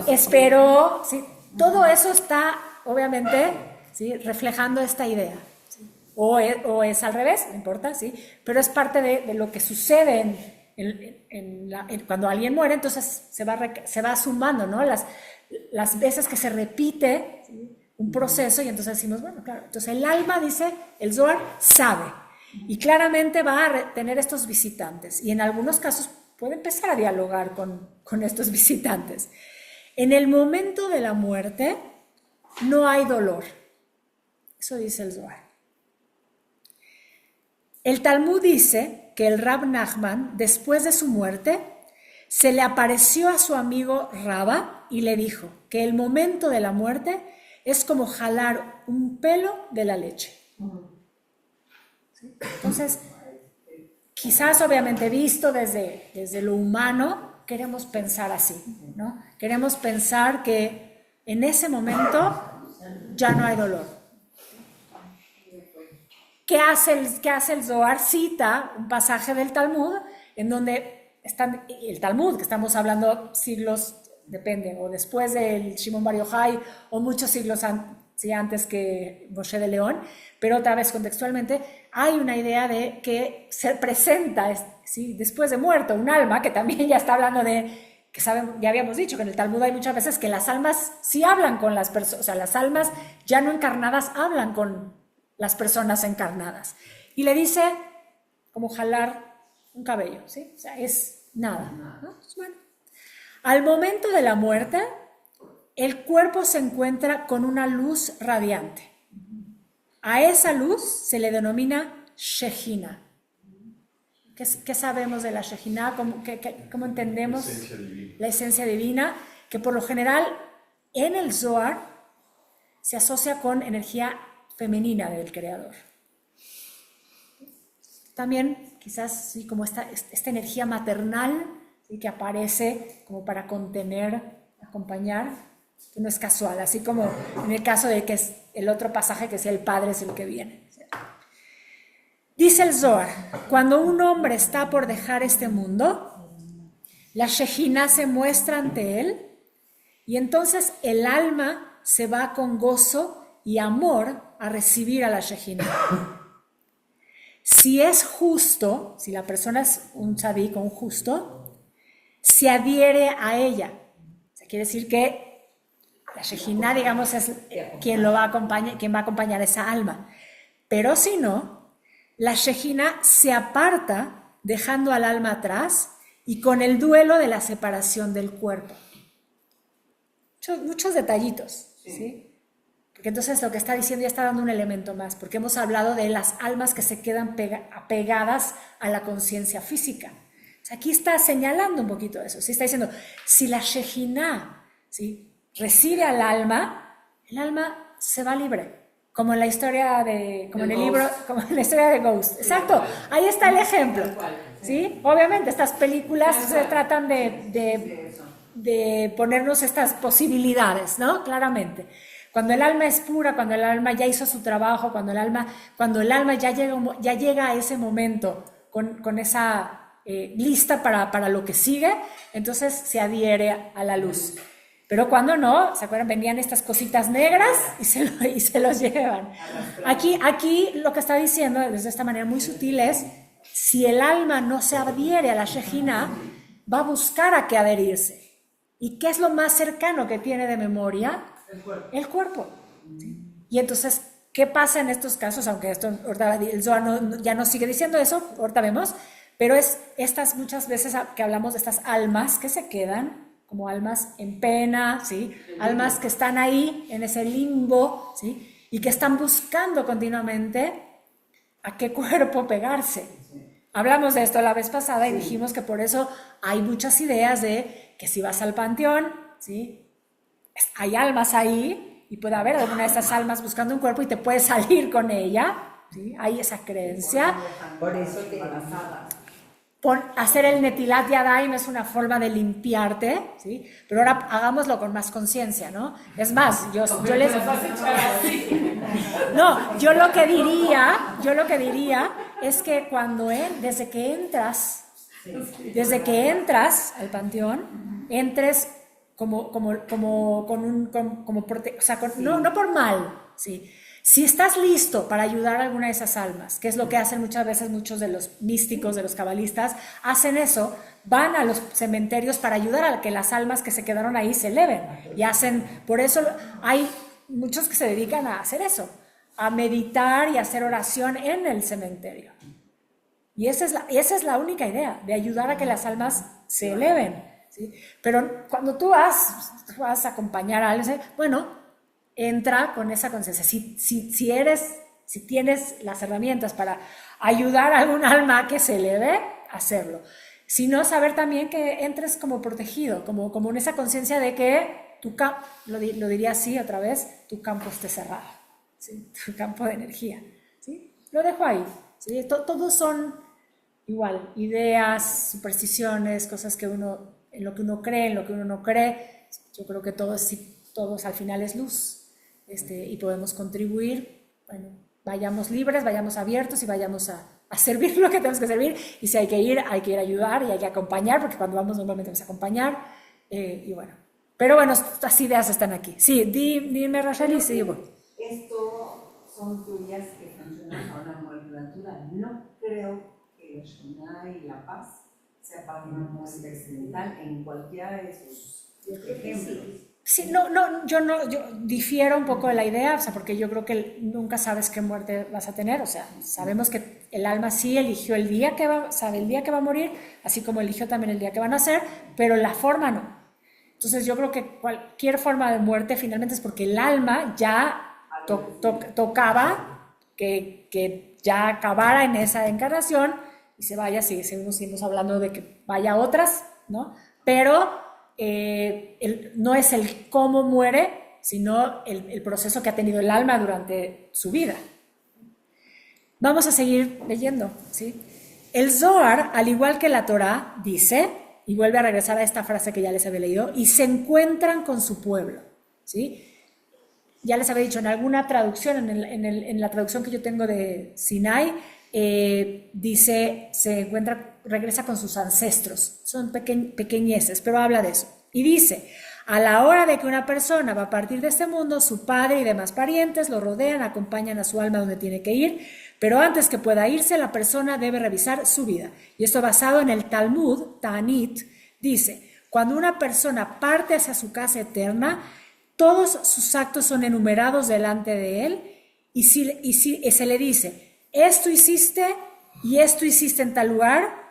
esperó, ¿sí? Todo eso está, obviamente, ¿sí? Reflejando esta idea. ¿Sí? O es al revés, no importa, ¿sí? Pero es parte de lo que sucede cuando alguien muere, entonces se va sumando, ¿no? Las veces que se repite, ¿sí? Un proceso, y entonces decimos, bueno, claro, entonces el alma, dice, el Zohar sabe, y claramente va a tener estos visitantes, y en algunos casos puede empezar a dialogar con estos visitantes. En el momento de la muerte no hay dolor, eso dice el Zohar. El Talmud dice que el Rab Nachman, después de su muerte, se le apareció a su amigo Rabba y le dijo que el momento de la muerte es como jalar un pelo de la leche. ¿Sí? Entonces, quizás obviamente visto desde lo humano, queremos pensar así, ¿no? Queremos pensar que en ese momento ya no hay dolor. ¿Qué hace el Zohar? Cita un pasaje del Talmud en donde está el Talmud, que estamos hablando siglos, depende, o después del Shimon Bar Yochai, o muchos siglos antes que Moshe de León, pero otra vez contextualmente, hay una idea de que se presenta, ¿sí? Después de muerto, un alma, que también ya está hablando de, que ya habíamos dicho que en el Talmud hay muchas veces que las almas sí hablan con las personas, o sea, las almas ya no encarnadas hablan con las personas encarnadas. Y le dice, como jalar un cabello, ¿sí? O sea, es nada, ¿no? Pues bueno. Al momento de la muerte, el cuerpo se encuentra con una luz radiante. A esa luz se le denomina Shejina. ¿Qué sabemos de la Shejina? ¿Cómo entendemos la esencia divina? Que por lo general en el Zohar se asocia con energía femenina del Creador. También quizás sí, como esta energía maternal, ¿sí? Que aparece como para contener, acompañar, que no es casual, así como en el caso de que es el otro pasaje que sea el Padre es el que viene. Dice el Zohar, cuando un hombre está por dejar este mundo, la Shejina se muestra ante él y entonces el alma se va con gozo y amor a recibir a la Shejina. Si es justo, si la persona es un tzadik o un justo, se adhiere a ella. O sea, quiere decir que la Shejina, digamos, es quien va a acompañar esa alma. Pero si no, la Shejina se aparta dejando al alma atrás y con el duelo de la separación del cuerpo. Muchos detallitos, ¿sí? Porque entonces lo que está diciendo ya está dando un elemento más, porque hemos hablado de las almas que se quedan apegadas a la conciencia física. O sea, aquí está señalando un poquito eso, ¿sí? Está diciendo, si la Shejina, ¿sí? Recibe al alma, el alma se va libre. Como en la historia como en el libro, como en la historia de Ghost. Exacto, ahí está el ejemplo. ¿Sí? Obviamente estas películas se tratan de ponernos estas posibilidades, ¿no? Claramente. Cuando el alma es pura, cuando el alma ya hizo su trabajo, cuando el alma ya llega a ese momento con esa lista para lo que sigue, entonces se adhiere a la luz. Pero cuando no, ¿se acuerdan? Venían estas cositas negras y se los llevan. Aquí lo que está diciendo, desde esta manera muy sutil, es si el alma no se adhiere a la Shejina, va a buscar a qué adherirse. ¿Y qué es lo más cercano que tiene de memoria? El cuerpo. ¿Sí? Y entonces, ¿qué pasa en estos casos? Aunque esto el Zohar ya no sigue diciendo eso, ahorita vemos, pero es estas muchas veces que hablamos de estas almas que se quedan como almas en pena, ¿sí? Almas que están ahí en ese limbo, ¿sí? y que están buscando continuamente a qué cuerpo pegarse. Hablamos de esto la vez pasada y dijimos que por eso hay muchas ideas de que si vas al panteón, ¿sí? Hay almas ahí y puede haber alguna de esas almas buscando un cuerpo y te puedes salir con ella, ¿sí? Hay esa creencia. Por eso te Hacer el Netilat Yadayim es una forma de limpiarte, ¿sí? Pero ahora hagámoslo con más conciencia, ¿no? Es más, yo les... No, yo lo que diría es que desde que entras al panteón, entres no por mal, ¿sí? Si estás listo para ayudar a alguna de esas almas, que es lo que hacen muchas veces muchos de los místicos, de los cabalistas, hacen eso, van a los cementerios para ayudar a que las almas que se quedaron ahí se eleven. Por eso hay muchos que se dedican a hacer eso, a meditar y a hacer oración en el cementerio. Y esa es la única idea, de ayudar a que las almas se eleven, ¿sí? Pero cuando tú vas a acompañar a alguien, bueno, entra con esa conciencia. Si tienes las herramientas para ayudar a algún alma que se eleve, hacerlo. Si no, saber también que entres como protegido, como en esa conciencia de que lo diría así otra vez, tu campo esté cerrado, ¿sí? Tu campo de energía, ¿sí? Lo dejo ahí, ¿sí? Todos son igual, ideas, supersticiones, cosas en lo que uno cree, en lo que uno no cree. Yo creo que todos al final es luz. Y podemos contribuir, bueno, vayamos libres, vayamos abiertos y vayamos a servir lo que tenemos que servir, y si hay que ir a ayudar y hay que acompañar, porque cuando vamos normalmente vamos a acompañar, y bueno, pero bueno, estas ideas están aquí. Sí, dime Rachel, y sí, bueno. Esto son teorías que funcionan a una muerte natural. No creo que la Shona y la paz sea para una muerte accidental en cualquiera de sus ejemplos. Sí, yo difiero un poco de la idea, o sea, porque yo creo que nunca sabes qué muerte vas a tener, o sea, sabemos que el alma sí eligió el día que va a morir, así como eligió también el día que va a nacer, pero la forma no. Entonces yo creo que cualquier forma de muerte finalmente es porque el alma ya tocaba que ya acabara en esa encarnación y se vaya, seguimos hablando de que vaya a otras, ¿no? Pero no es el cómo muere, sino el proceso que ha tenido el alma durante su vida. Vamos a seguir leyendo, ¿sí? El Zohar, al igual que la Torá, dice, y vuelve a regresar a esta frase que ya les había leído, y se encuentran con su pueblo, ¿sí? Ya les había dicho, en alguna traducción, en la traducción que yo tengo de Sinai, dice, regresa con sus ancestros, son pequeñeces, pero habla de eso. Y dice, a la hora de que una persona va a partir de este mundo, su padre y demás parientes lo rodean, acompañan a su alma donde tiene que ir, pero antes que pueda irse, la persona debe revisar su vida. Y esto basado en el Talmud, Ta'anit, dice, cuando una persona parte hacia su casa eterna, todos sus actos son enumerados delante de él, y se le dice, esto hiciste y esto hiciste en tal lugar,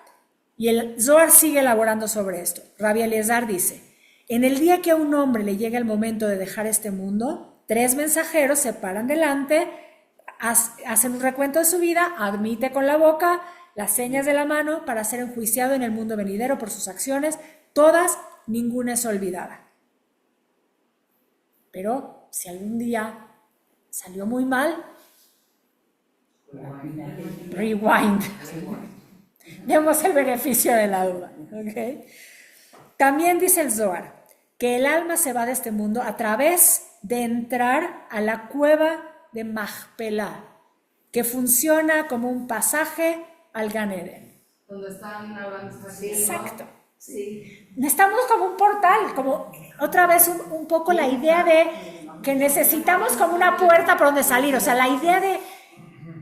y el Zohar sigue elaborando sobre esto. Rabbi Eliezer dice, en el día que a un hombre le llega el momento de dejar este mundo, 3 mensajeros se paran delante, hacen un recuento de su vida, admite con la boca las señas de la mano para ser enjuiciado en el mundo venidero por sus acciones, todas, ninguna es olvidada. Pero si algún día salió muy mal, rewind. Demos el beneficio de la duda. ¿Okay? También dice el Zohar que el alma se va de este mundo a través de entrar a la cueva de Machpelah, que funciona como un pasaje al Gan Eden. Donde están hablando así. Exacto. Sí. Estamos como un portal, como otra vez un poco la idea de que necesitamos como una puerta por donde salir, o sea, la idea de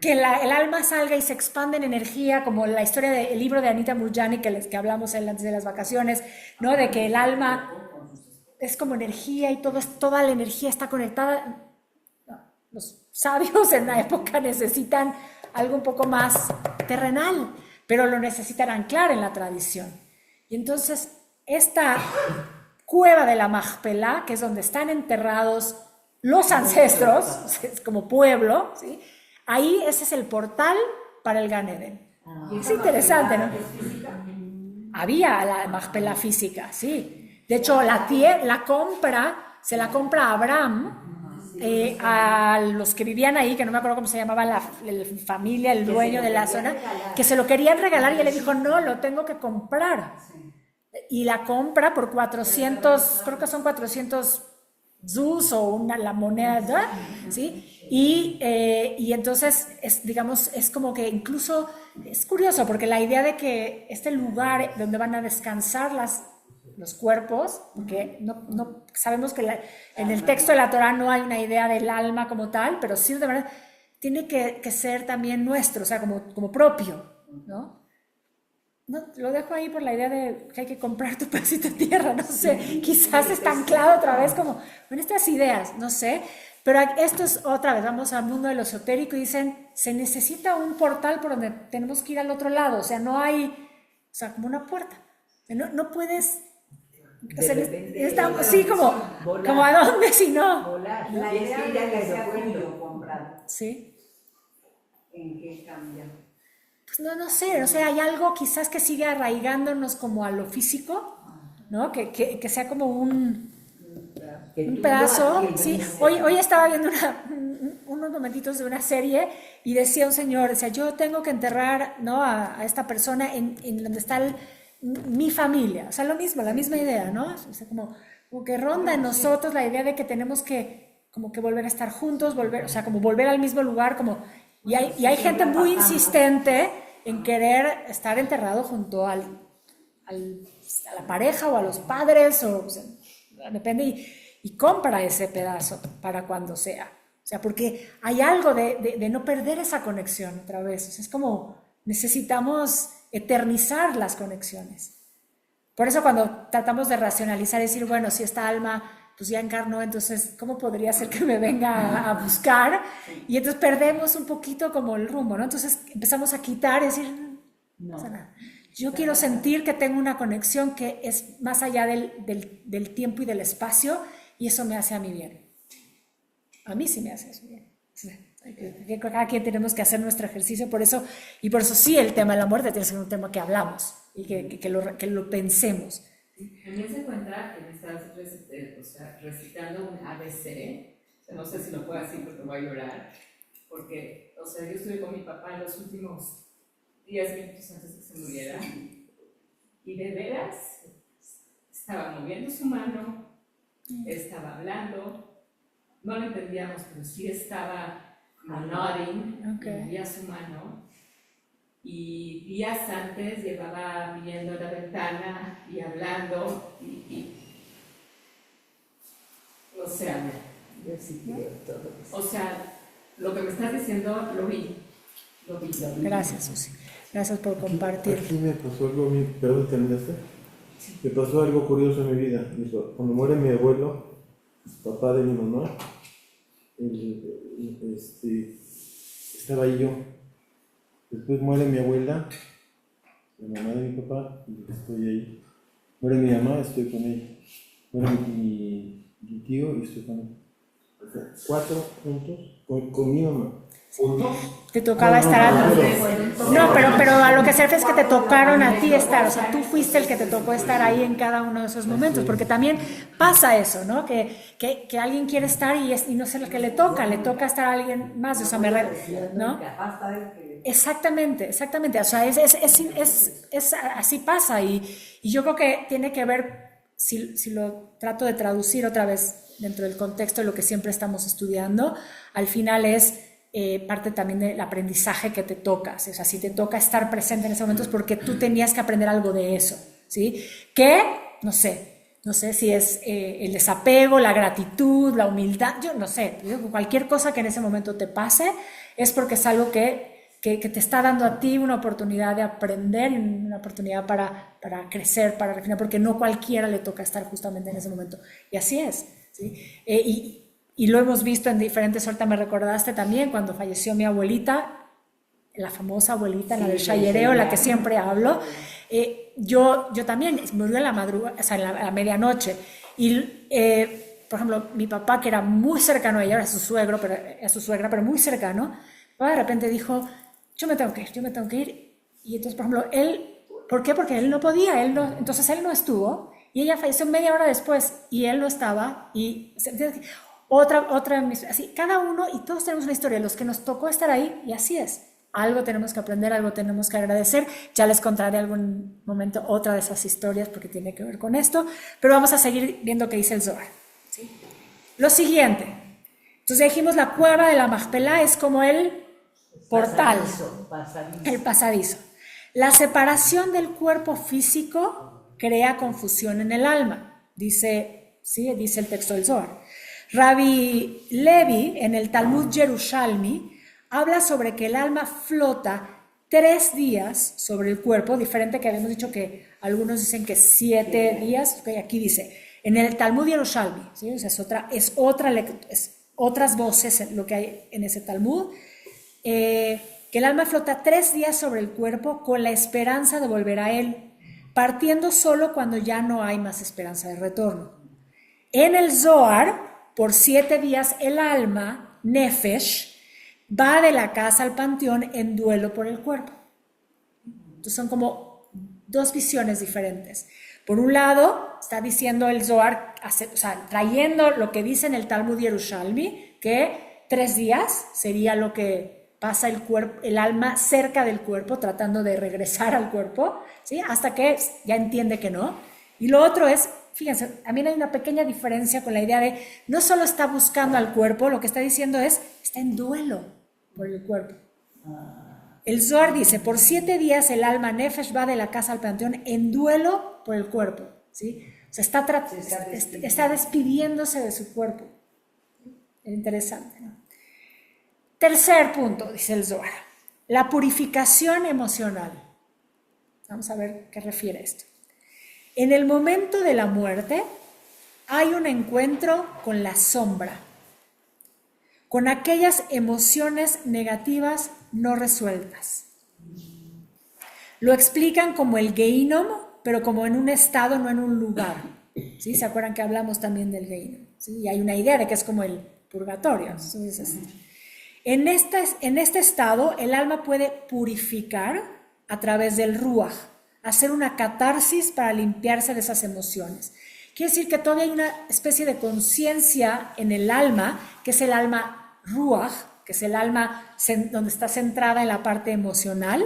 que el alma salga y se expande en energía, como la historia del libro de Anita Moorjani que hablamos antes de las vacaciones, ¿no? De que el alma es como energía y toda la energía está conectada. Los sabios en la época necesitan algo un poco más terrenal, pero lo necesitan anclar en la tradición. Y entonces esta cueva de la Machpelah, que es donde están enterrados los ancestros, como pueblo, ¿sí? Ahí ese es el portal para el Gan Eden. Es interesante, ¿no? Había la Machpelah física, sí. De hecho, la compra, se la compra Abraham a los que vivían ahí, que no me acuerdo cómo se llamaba la familia, el dueño de la zona, que se lo querían regalar y él le dijo, no, lo tengo que comprar. Y la compra por 400, creo que son 400 zuz o la moneda, ¿sí? Y entonces, digamos, es como que incluso, es curioso, porque la idea de que este lugar donde van a descansar los cuerpos, porque no sabemos que en el texto de la Torah no hay una idea del alma como tal, pero sí de verdad tiene que ser también nuestro, o sea, como propio, ¿no? No, lo dejo ahí por la idea de que hay que comprar tu pedacito de tierra, no sé, quizás está anclado otra vez como en estas ideas, no sé, pero esto es otra vez, vamos al mundo de lo esotérico y dicen, se necesita un portal por donde tenemos que ir al otro lado, o sea, no hay, o sea, como una puerta, no puedes, o sea, está, sí, como a dónde si no. Volar. La Tienes idea que ir al de que sea aeropuerto. tuyo comprado, Sí. ¿en qué cambia? Pues no sé, o sea, hay algo quizás que sigue arraigándonos como a lo físico, ¿no? Que sea como un pedazo, sí. Hoy estaba viendo unos momentitos de una serie y decía un señor, decía, yo tengo que enterrar, ¿no? a esta persona en donde está mi familia, o sea, lo mismo, la misma idea, ¿no? O sea, como que ronda en nosotros la idea de que tenemos que como que volver a estar juntos, o sea, como volver al mismo lugar, como, y hay gente muy insistente en querer estar enterrado junto a la pareja o a los padres, o sea, depende, y compra ese pedazo para cuando sea. O sea, porque hay algo de no perder esa conexión otra vez. O sea, es como necesitamos eternizar las conexiones. Por eso cuando tratamos de racionalizar, decir, bueno, si esta alma pues ya encarnó, entonces, ¿cómo podría ser que me venga a buscar? Y entonces perdemos un poquito como el rumbo, ¿no? Entonces empezamos a quitar y decir, no pasa nada. Yo quiero sentir que tengo una conexión que es más allá del tiempo y del espacio, y eso me hace a mí bien. A mí sí me hace eso bien. Que cada quien tenemos que hacer nuestro ejercicio, por eso sí el tema de la muerte tiene que ser un tema que hablamos y que lo pensemos. También se encuentra que me estás recitando un ABC, o sea, no sé si lo puedo decir porque voy a llorar, porque, o sea, yo estuve con mi papá en los últimos 10 minutos antes de que se muriera, y de veras estaba moviendo su mano, estaba hablando, no lo entendíamos, pero sí estaba nodding, movía su mano. Y días antes llevaba viendo la ventana y hablando o sea, lo que me estás diciendo lo vi. Gracias, Susi. Gracias por compartir. Aquí me pasó algo, perdón, ¿terminaste? Me pasó algo curioso en mi vida. Cuando muere mi abuelo, papá de mi mamá, estaba ahí yo. Después muere mi abuela, la mamá de mi papá, y estoy ahí. Muere mi mamá, estoy con ella. Muere mi tío y estoy con él. O sea, 4 juntos con mi mamá. Te tocaba estar no, pero a lo que se refiere es que te tocaron a ti estar, o sea, tú fuiste el que te tocó estar ahí en cada uno de esos momentos, porque también pasa eso, ¿no? Que alguien quiere estar y no es el que le toca estar a alguien más, o sea, ¿no? Exactamente, o sea, es así pasa y yo creo que tiene que ver, si lo trato de traducir otra vez dentro del contexto de lo que siempre estamos estudiando, al final es parte también del aprendizaje que te toca, o sea, si te toca estar presente en ese momento es porque tú tenías que aprender algo de eso, ¿sí? Que, no sé si es el desapego, la gratitud, la humildad, yo no sé, cualquier cosa que en ese momento te pase es porque es algo que te está dando a ti una oportunidad de aprender, una oportunidad para crecer, para refinar, porque no cualquiera le toca estar justamente en ese momento, y así es, ¿sí? Y lo hemos visto en diferentes, ahorita me recordaste también cuando falleció mi abuelita, la famosa abuelita, la del Shayereo, la que siempre hablo, yo también, murió en la madrugada, o sea, a la medianoche, y por ejemplo, mi papá, que era muy cercano a ella, era su suegro, pero, a su suegra, pero muy cercano, de repente dijo, yo me tengo que ir. Y entonces, por ejemplo, él, ¿por qué? Porque él no podía, entonces él no estuvo, y ella falleció media hora después, y él no estaba, y otra, así, cada uno, y todos tenemos una historia, los que nos tocó estar ahí, y así es. Algo tenemos que aprender, algo tenemos que agradecer. Ya les contaré algún momento otra de esas historias porque tiene que ver con esto, pero vamos a seguir viendo qué dice el Zohar, ¿sí? Lo siguiente, entonces dijimos la cueva de la Machpelah es como el portal, el pasadizo. La separación del cuerpo físico crea confusión en el alma, dice el texto del Zohar. Rabbi Levi, en el Talmud Yerushalmi, habla sobre que el alma flota 3 días sobre el cuerpo, diferente que habíamos dicho que algunos dicen que 7 días, okay, aquí dice, en el Talmud Yerushalmi, ¿sí? O sea, es otras voces lo que hay en ese Talmud, que el alma flota 3 días sobre el cuerpo con la esperanza de volver a él, partiendo solo cuando ya no hay más esperanza de retorno. En el Zohar, por 7 días el alma, Nefesh, va de la casa al panteón en duelo por el cuerpo. Entonces son como 2 visiones diferentes. Por un lado, está diciendo el Zohar, o sea, trayendo lo que dice en el Talmud Yerushalmi, que 3 días sería lo que pasa el alma cerca del cuerpo, tratando de regresar al cuerpo, ¿sí? Hasta que ya entiende que no. Y lo otro es, fíjense, también hay una pequeña diferencia con la idea de no solo está buscando al cuerpo, lo que está diciendo es, está en duelo por el cuerpo. El Zohar dice, por 7 días el alma Nefesh va de la casa al panteón en duelo por el cuerpo, ¿sí? O sea, está despidiéndose de su cuerpo. Es interesante, ¿no? Tercer punto, dice el Zohar, la purificación emocional. Vamos a ver qué refiere esto. En el momento de la muerte hay un encuentro con la sombra, con aquellas emociones negativas no resueltas. Lo explican como el Gehinom, pero como en un estado, no en un lugar. ¿Sí? ¿Se acuerdan que hablamos también del Gehinom? ¿Sí? Y hay una idea de que es como el purgatorio. En este estado, el alma puede purificar a través del Ruach, hacer una catarsis para limpiarse de esas emociones. Quiere decir que todavía hay una especie de conciencia en el alma, que es el alma Ruach, que es el alma donde está centrada en la parte emocional,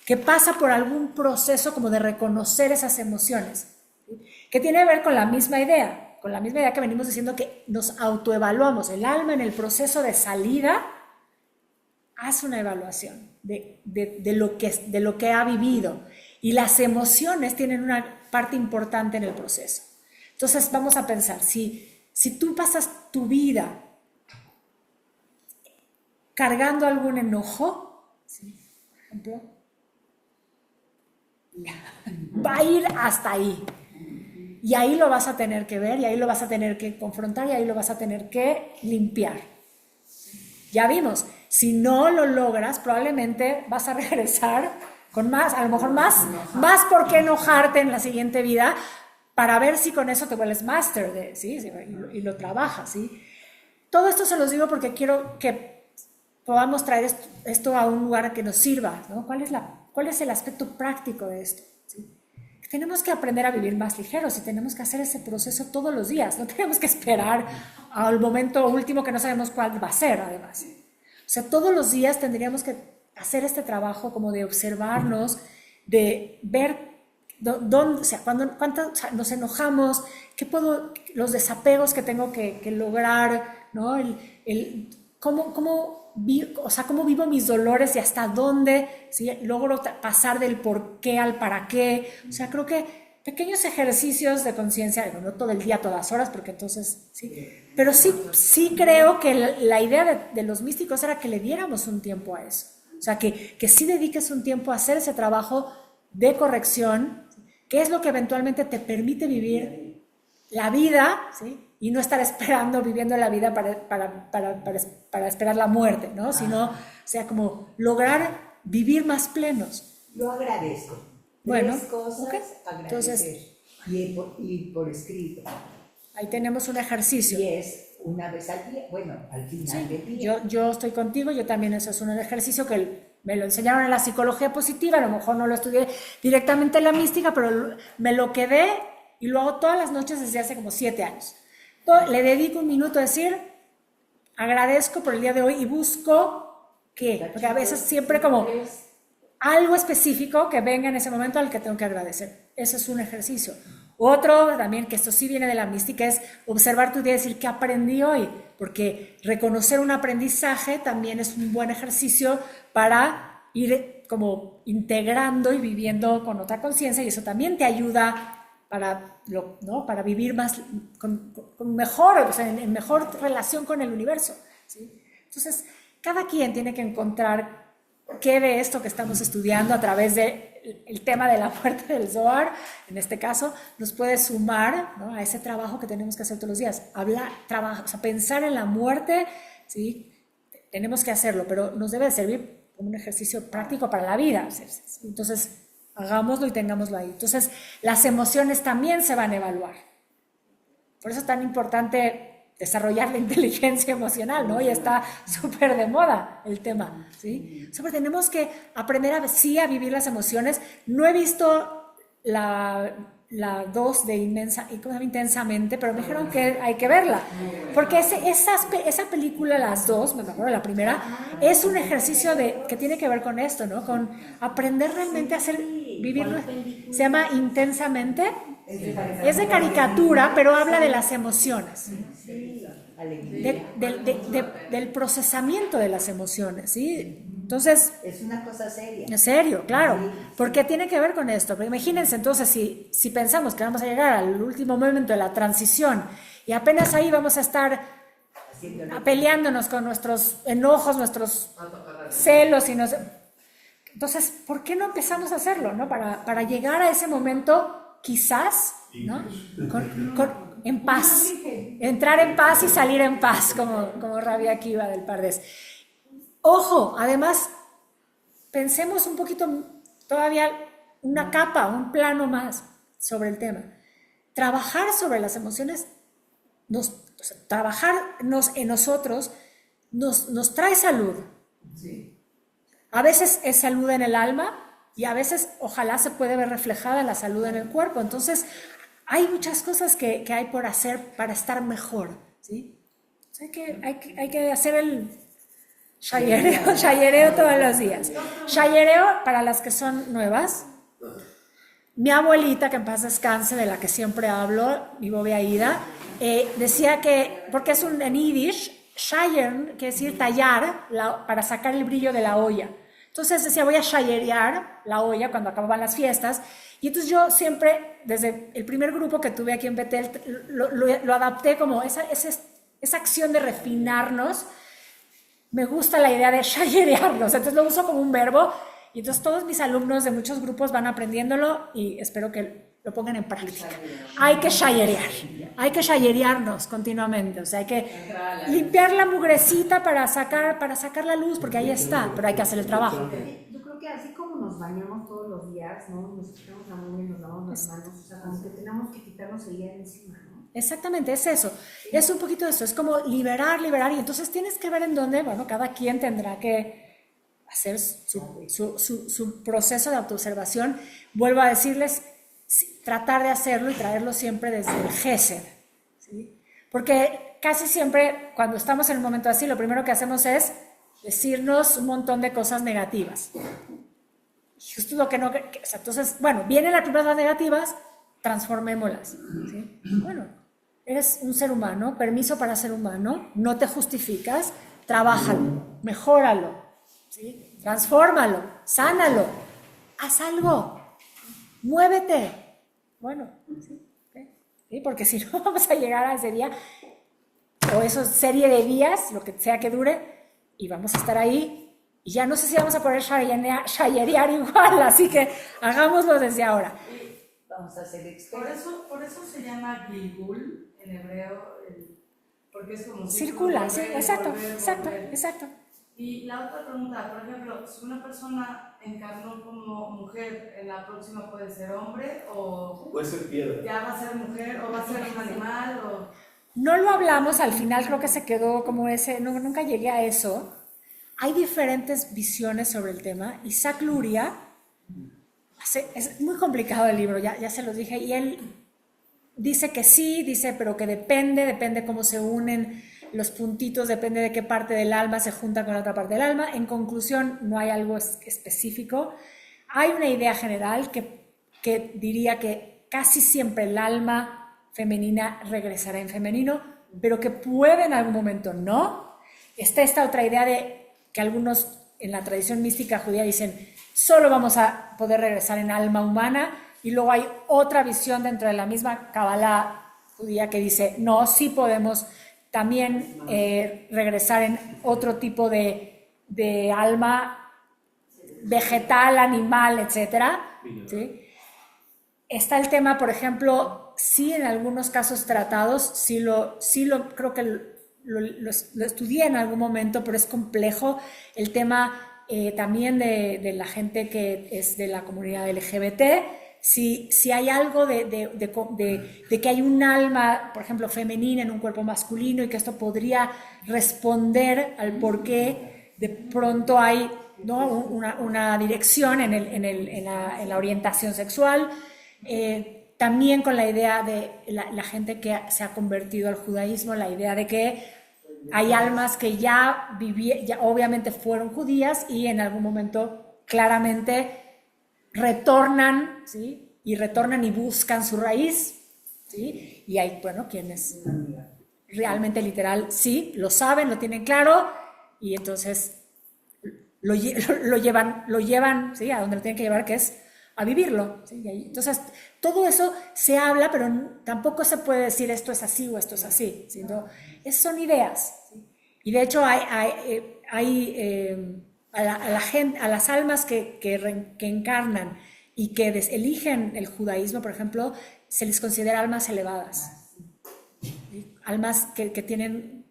que pasa por algún proceso como de reconocer esas emociones, ¿sí? Que tiene que ver con la misma idea que venimos diciendo, que nos autoevaluamos. El alma en el proceso de salida hace una evaluación de lo que ha vivido, y las emociones tienen una parte importante en el proceso. Entonces vamos a pensar, si tú pasas tu vida cargando algún enojo, ¿sí? Por ejemplo, va a ir hasta ahí. Y ahí lo vas a tener que ver, y ahí lo vas a tener que confrontar, y ahí lo vas a tener que limpiar. Ya vimos, si no lo logras, probablemente vas a regresar con más, a lo mejor más por qué enojarte en la siguiente vida, para ver si con eso te vuelves máster, ¿sí? Y lo trabajas, ¿sí? Todo esto se los digo porque quiero que podamos traer esto a un lugar que nos sirva, ¿no? ¿Cuál es el aspecto práctico de esto? ¿Sí? Tenemos que aprender a vivir más ligeros y tenemos que hacer ese proceso todos los días. No tenemos que esperar al momento último que no sabemos cuál va a ser, además. O sea, todos los días tendríamos que hacer este trabajo como de observarnos, de ver dónde, o sea, cuánto nos enojamos, los desapegos que tengo que lograr, ¿no? Cómo vivo mis dolores y hasta dónde, ¿sí? Logro pasar del por qué al para qué. O sea, creo que pequeños ejercicios de conciencia, no todo el día, todas horas, porque entonces, sí. Pero sí creo que la idea de los místicos era que le diéramos un tiempo a eso. O sea, que sí dediques un tiempo a hacer ese trabajo de corrección, que es lo que eventualmente te permite vivir la vida, ¿sí? Y no estar viviendo la vida para esperar la muerte, ¿no? Sino, o sea, como lograr vivir más plenos. Yo agradezco. Bueno, 3 cosas, okay. Agradecer. Entonces, y por escrito. Ahí tenemos un ejercicio. Y es una vez al día, bueno, al final del Sí, día. yo estoy contigo, yo también, eso es un ejercicio que me lo enseñaron en la psicología positiva, a lo mejor no lo estudié directamente en la mística, pero me lo quedé y lo hago todas las noches desde hace como 7 años. Le dedico un minuto a decir, agradezco por el día de hoy y busco qué, porque a veces siempre como algo específico que venga en ese momento al que tengo que agradecer. Eso es un ejercicio. Otro también, que esto sí viene de la mística, es observar tu día y decir qué aprendí hoy, porque reconocer un aprendizaje también es un buen ejercicio para ir como integrando y viviendo con otra conciencia, y eso también te ayuda para vivir más, con mejor, o sea, en mejor relación con el universo, ¿sí? Entonces, cada quien tiene que encontrar qué de esto que estamos estudiando a través del tema de la muerte del Zohar, en este caso, nos puede sumar, ¿no?, a ese trabajo que tenemos que hacer todos los días. O sea, pensar en la muerte, ¿sí? Tenemos que hacerlo, pero nos debe de servir como un ejercicio práctico para la vida. Entonces, hagámoslo y tengámoslo ahí. Entonces, las emociones también se van a evaluar. Por eso es tan importante desarrollar la inteligencia emocional, ¿no? Y está súper de moda el tema, ¿sí? O sea, tenemos que aprender a vivir las emociones. No he visto la 2 de Intensamente, pero me dijeron que hay que verla, porque esa película, las dos, me acuerdo la primera, es un ejercicio que tiene que ver con esto, ¿no? Con aprender realmente a vivirlo. Se llama Intensamente. Es de caricatura, pero habla de las emociones, del procesamiento de las emociones, ¿sí? Entonces, es una cosa seria. En serio, claro, porque tiene que ver con esto. Pero imagínense entonces si pensamos que vamos a llegar al último momento de la transición y apenas ahí vamos a estar peleándonos con nuestros enojos, nuestros celos entonces, ¿por qué no empezamos a hacerlo, ¿no? Para llegar a ese momento, quizás, ¿no? En paz, entrar en paz y salir en paz, como Rabbi Akiva del Pardes. Ojo, además, pensemos un poquito todavía una capa, un plano más sobre el tema. Trabajar sobre las emociones, trabajarnos en nosotros, nos trae salud. Sí. A veces es salud en el alma y a veces ojalá se puede ver reflejada la salud en el cuerpo. Entonces, hay muchas cosas que hay por hacer para estar mejor, ¿sí? O sea, hay que hacer el shayereo todos los días. Shayereo, para las que son nuevas, mi abuelita, que en paz descanse, de la que siempre hablo, mi Bobe Aida, decía que, porque es en Yiddish, shayer quiere decir tallar para sacar el brillo de la olla. Entonces decía, voy a shayerear la olla cuando acababan las fiestas. Y entonces yo siempre, desde el primer grupo que tuve aquí en Betel, lo adapté como esa acción de refinarnos. Me gusta la idea de shayerearnos, entonces lo uso como un verbo. Y entonces todos mis alumnos de muchos grupos van aprendiéndolo y espero que lo pongan en práctica. Hay que shayerearnos continuamente, o sea, hay que limpiar la mugrecita para sacar la luz, porque ahí está, pero hay que hacer el trabajo. Yo creo que así como nos bañamos todos los días, ¿no? Nos quitamos la mugre y nos lavamos las manos, o sea, como que tenemos que quitarnos el día de encima, ¿no? Exactamente, es eso, es un poquito eso, es como liberar, y entonces tienes que ver en dónde, bueno, cada quien tendrá que hacer su proceso de autoobservación. Vuelvo a decirles, tratar de hacerlo y traerlo siempre desde el Gesed, ¿sí? Porque casi siempre cuando estamos en un momento así, lo primero que hacemos es decirnos un montón de cosas negativas. Justo lo que no... O sea, entonces, bueno, vienen las primeras negativas, transformémoslas, ¿sí? Bueno, eres un ser humano, permiso para ser humano, no te justificas, trabájalo, mejóralo, ¿sí? Transfórmalo, sánalo, haz algo, muévete. Bueno, ¿sí? Porque si no vamos a llegar a ese día, o esa serie de días, lo que sea que dure, y vamos a estar ahí, y ya no sé si vamos a poder shayerear igual, así que hagámoslo desde ahora. Vamos a hacer expertos. Por eso se llama Gilgul en hebreo, porque es como Circula, sí, volver, exacto, volver, exacto, volver. exacto. Y la otra pregunta, por ejemplo, si una persona encarnó como mujer, ¿en la próxima puede ser hombre o Puede ser piedra. ya va a ser mujer o va a ser un animal o...? No lo hablamos, al final creo que se quedó como ese, no, nunca llegué a eso. Hay diferentes visiones sobre el tema. Isaac Luria, es muy complicado el libro, ya se los dije, y él dice que sí, dice, pero que depende cómo se unen los puntitos, depende de qué parte del alma se junta con la otra parte del alma. En conclusión, no hay algo específico. Hay una idea general que diría que casi siempre el alma femenina regresará en femenino, pero que puede en algún momento no. Está esta otra idea de que algunos en la tradición mística judía dicen solo vamos a poder regresar en alma humana, y luego hay otra visión dentro de la misma Kabbalah judía que dice no, sí podemos también regresar en otro tipo de alma vegetal, animal, etc. ¿Sí? Está el tema, por ejemplo, sí en algunos casos tratados, creo que lo estudié en algún momento, pero es complejo el tema también de la gente que es de la comunidad LGBT. Si hay algo de que hay un alma, por ejemplo, femenina en un cuerpo masculino, y que esto podría responder al por qué de pronto hay, ¿no?, una dirección en la orientación sexual. También con la idea de la gente que se ha convertido al judaísmo, la idea de que hay almas que ya obviamente fueron judías y en algún momento claramente retornan, ¿sí? Y retornan y buscan su raíz, ¿sí? Y hay, bueno, quienes realmente literal sí, lo saben, lo tienen claro, y entonces lo llevan, ¿sí?, a donde lo tienen que llevar, que es a vivirlo, ¿sí? Y ahí, entonces, todo eso se habla, pero tampoco se puede decir esto es así o esto es así, sino son ideas, ¿sí? Y de hecho a las almas que encarnan y que eligen el judaísmo, por ejemplo, se les considera almas elevadas, ¿sí? Almas que tienen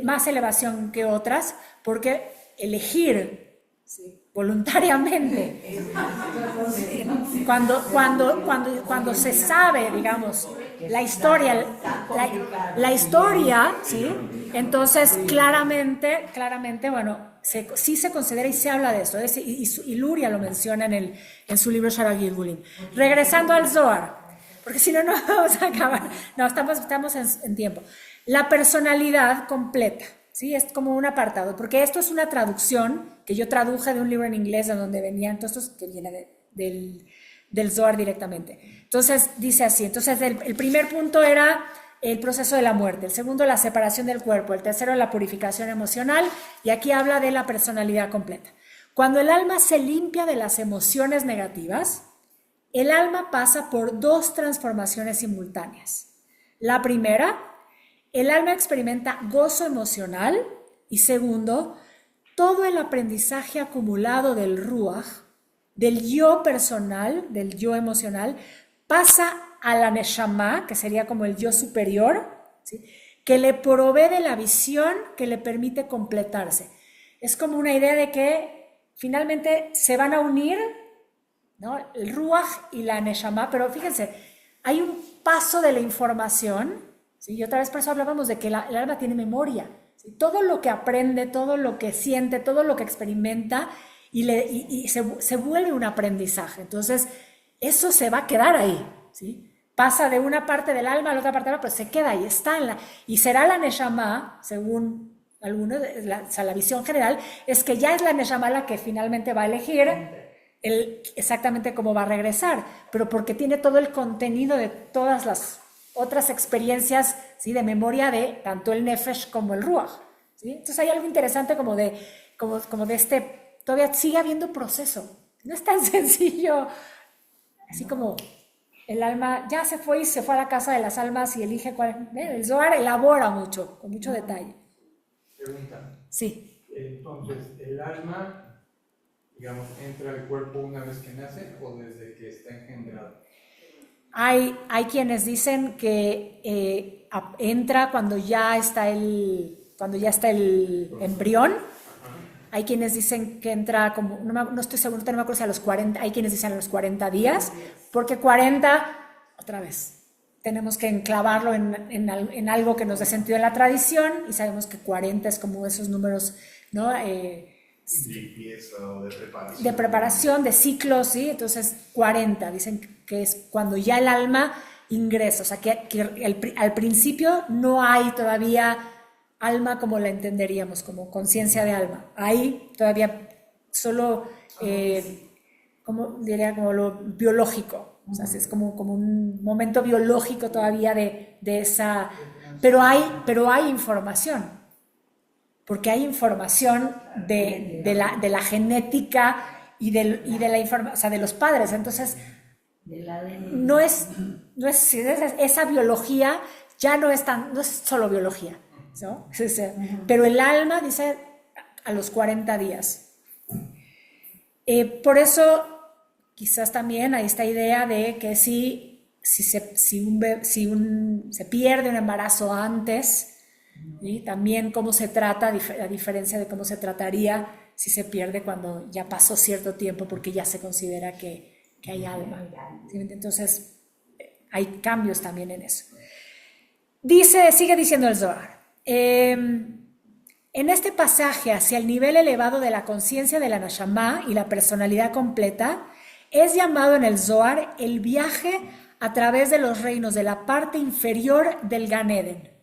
más elevación que otras, porque elegir, ¿sí?, voluntariamente, cuando se sabe, digamos, la historia, ¿sí? Entonces claramente, bueno, sí se considera y se habla de esto, y Luria lo menciona en su libro Shara Gilgulin. Regresando al Zohar, porque si no, no vamos a acabar, no, estamos en tiempo. La personalidad completa, ¿sí? Es como un apartado, porque esto es una traducción que yo traduje de un libro en inglés de donde venían todos estos, que viene del Zohar directamente. Entonces dice así, entonces el primer punto era el proceso de la muerte, el segundo la separación del cuerpo, el tercero la purificación emocional, y aquí habla de la personalidad completa. Cuando el alma se limpia de las emociones negativas, el alma pasa por dos transformaciones simultáneas. La primera, el alma experimenta gozo emocional, y segundo, todo el aprendizaje acumulado del ruach, del yo personal, del yo emocional, pasa a la neshama, que sería como el yo superior, ¿sí?, que le provee de la visión que le permite completarse. Es como una idea de que finalmente se van a unir, ¿no?, el ruach y la neshama, pero fíjense, hay un paso de la información, ¿sí? Y otra vez por eso hablábamos de que el alma tiene memoria, ¿sí? Todo lo que aprende, todo lo que siente, todo lo que experimenta, y se vuelve un aprendizaje. Entonces, eso se va a quedar ahí, ¿sí? Pasa de una parte del alma a la otra parte del alma, pero se queda ahí, y será la neshama, según algunos, la visión general, es que ya es la neshama la que finalmente va a elegir exactamente cómo va a regresar, pero porque tiene todo el contenido de todas las otras experiencias, ¿sí?, de memoria de tanto el nefesh como el ruach, ¿sí? Entonces hay algo interesante como de todavía sigue habiendo proceso, no es tan sencillo, así como el alma ya se fue a la casa de las almas y elige cuál. El Zohar elabora mucho, con mucho detalle. Pregunta. Sí. Entonces, ¿el alma, digamos, entra al cuerpo una vez que nace o desde que está engendrado? Hay quienes dicen que entra cuando ya está el embrión, hay quienes dicen que entra como, no estoy seguro, no me acuerdo si a los 40, hay quienes dicen a los 40 días, porque 40, otra vez, tenemos que enclavarlo en algo que nos dé sentido en la tradición, y sabemos que 40 es como esos números, ¿no? Limpieza o de preparación. De preparación, de ciclos, ¿sí? Entonces 40, dicen que es cuando ya el alma ingresa, o sea que al principio no hay todavía alma como la entenderíamos, como conciencia de alma. Hay todavía solo, como diría, como lo biológico, o sea, es como un momento biológico todavía de esa, pero hay información. Porque hay información de la genética y de la información, o sea, de los padres. Entonces, no es esa biología ya no es solo biología, ¿no? Pero el alma dice a los 40 días. Por eso, quizás también hay esta idea de que si se pierde un embarazo antes, y también cómo se trata, a diferencia de cómo se trataría si se pierde cuando ya pasó cierto tiempo, porque ya se considera que hay alma. ¿Sí? Entonces, hay cambios también en eso. Sigue diciendo el Zohar. En este pasaje hacia el nivel elevado de la conciencia de la Neshama y la personalidad completa, es llamado en el Zohar el viaje a través de los reinos de la parte inferior del Gan Eden.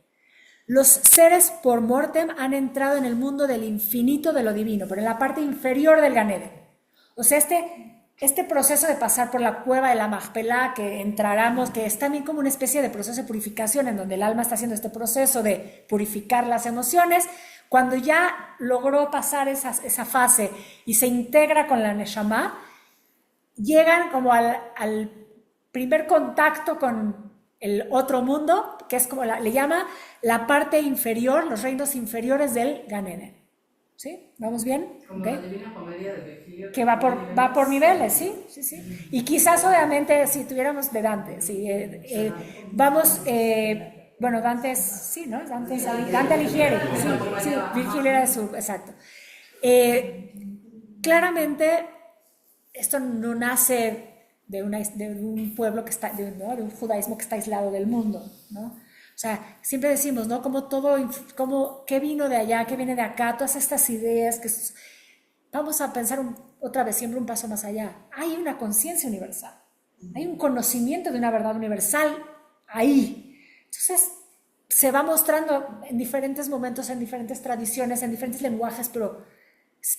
Los seres por mortem han entrado en el mundo del infinito de lo divino, pero en la parte inferior del Gan Eden. O sea, este proceso de pasar por la cueva de la Machpelah, que entráramos, que es también como una especie de proceso de purificación, en donde el alma está haciendo este proceso de purificar las emociones, cuando ya logró pasar esa fase y se integra con la Neshama, llegan como al primer contacto con el otro mundo, que es como le llama la parte inferior, los reinos inferiores del Gan Eden. ¿Sí? ¿Vamos bien? Como ¿Okay? la Divina Comedia de Virgilio. Que va por niveles, ¿sí? Sí. Y quizás, obviamente, si tuviéramos de Dante, ¿sí? Vamos, bueno, Dante es, sí, ¿no? Dante Alighieri, sí, Virgilio era exacto. Claramente, esto no nace de un pueblo que está, de un judaísmo que está aislado del mundo, ¿no? O sea, siempre decimos, ¿no? ¿Qué vino de allá, qué viene de acá? Todas estas ideas que vamos a pensar otra vez, siempre un paso más allá. Hay una conciencia universal, hay un conocimiento de una verdad universal ahí. Entonces, se va mostrando en diferentes momentos, en diferentes tradiciones, en diferentes lenguajes, pero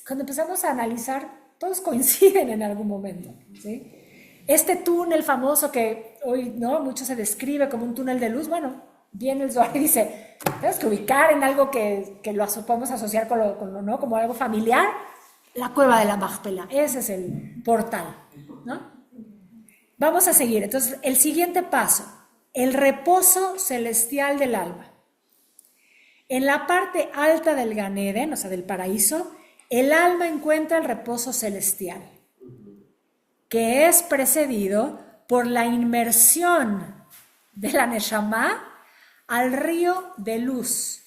cuando empezamos a analizar, todos coinciden en algún momento, ¿sí? Este túnel famoso que hoy, ¿no?, mucho se describe como un túnel de luz, bueno, viene el Zohar y dice, tenemos que ubicar en algo que lo podemos asociar ¿no?, como algo familiar, la cueva de la Machpelah, ese es el portal, ¿no? Vamos a seguir, entonces, el siguiente paso, el reposo celestial del alma. En la parte alta del Gan Eden, o sea, del paraíso, el alma encuentra el reposo celestial, que es precedido por la inmersión de la Neshama al río de luz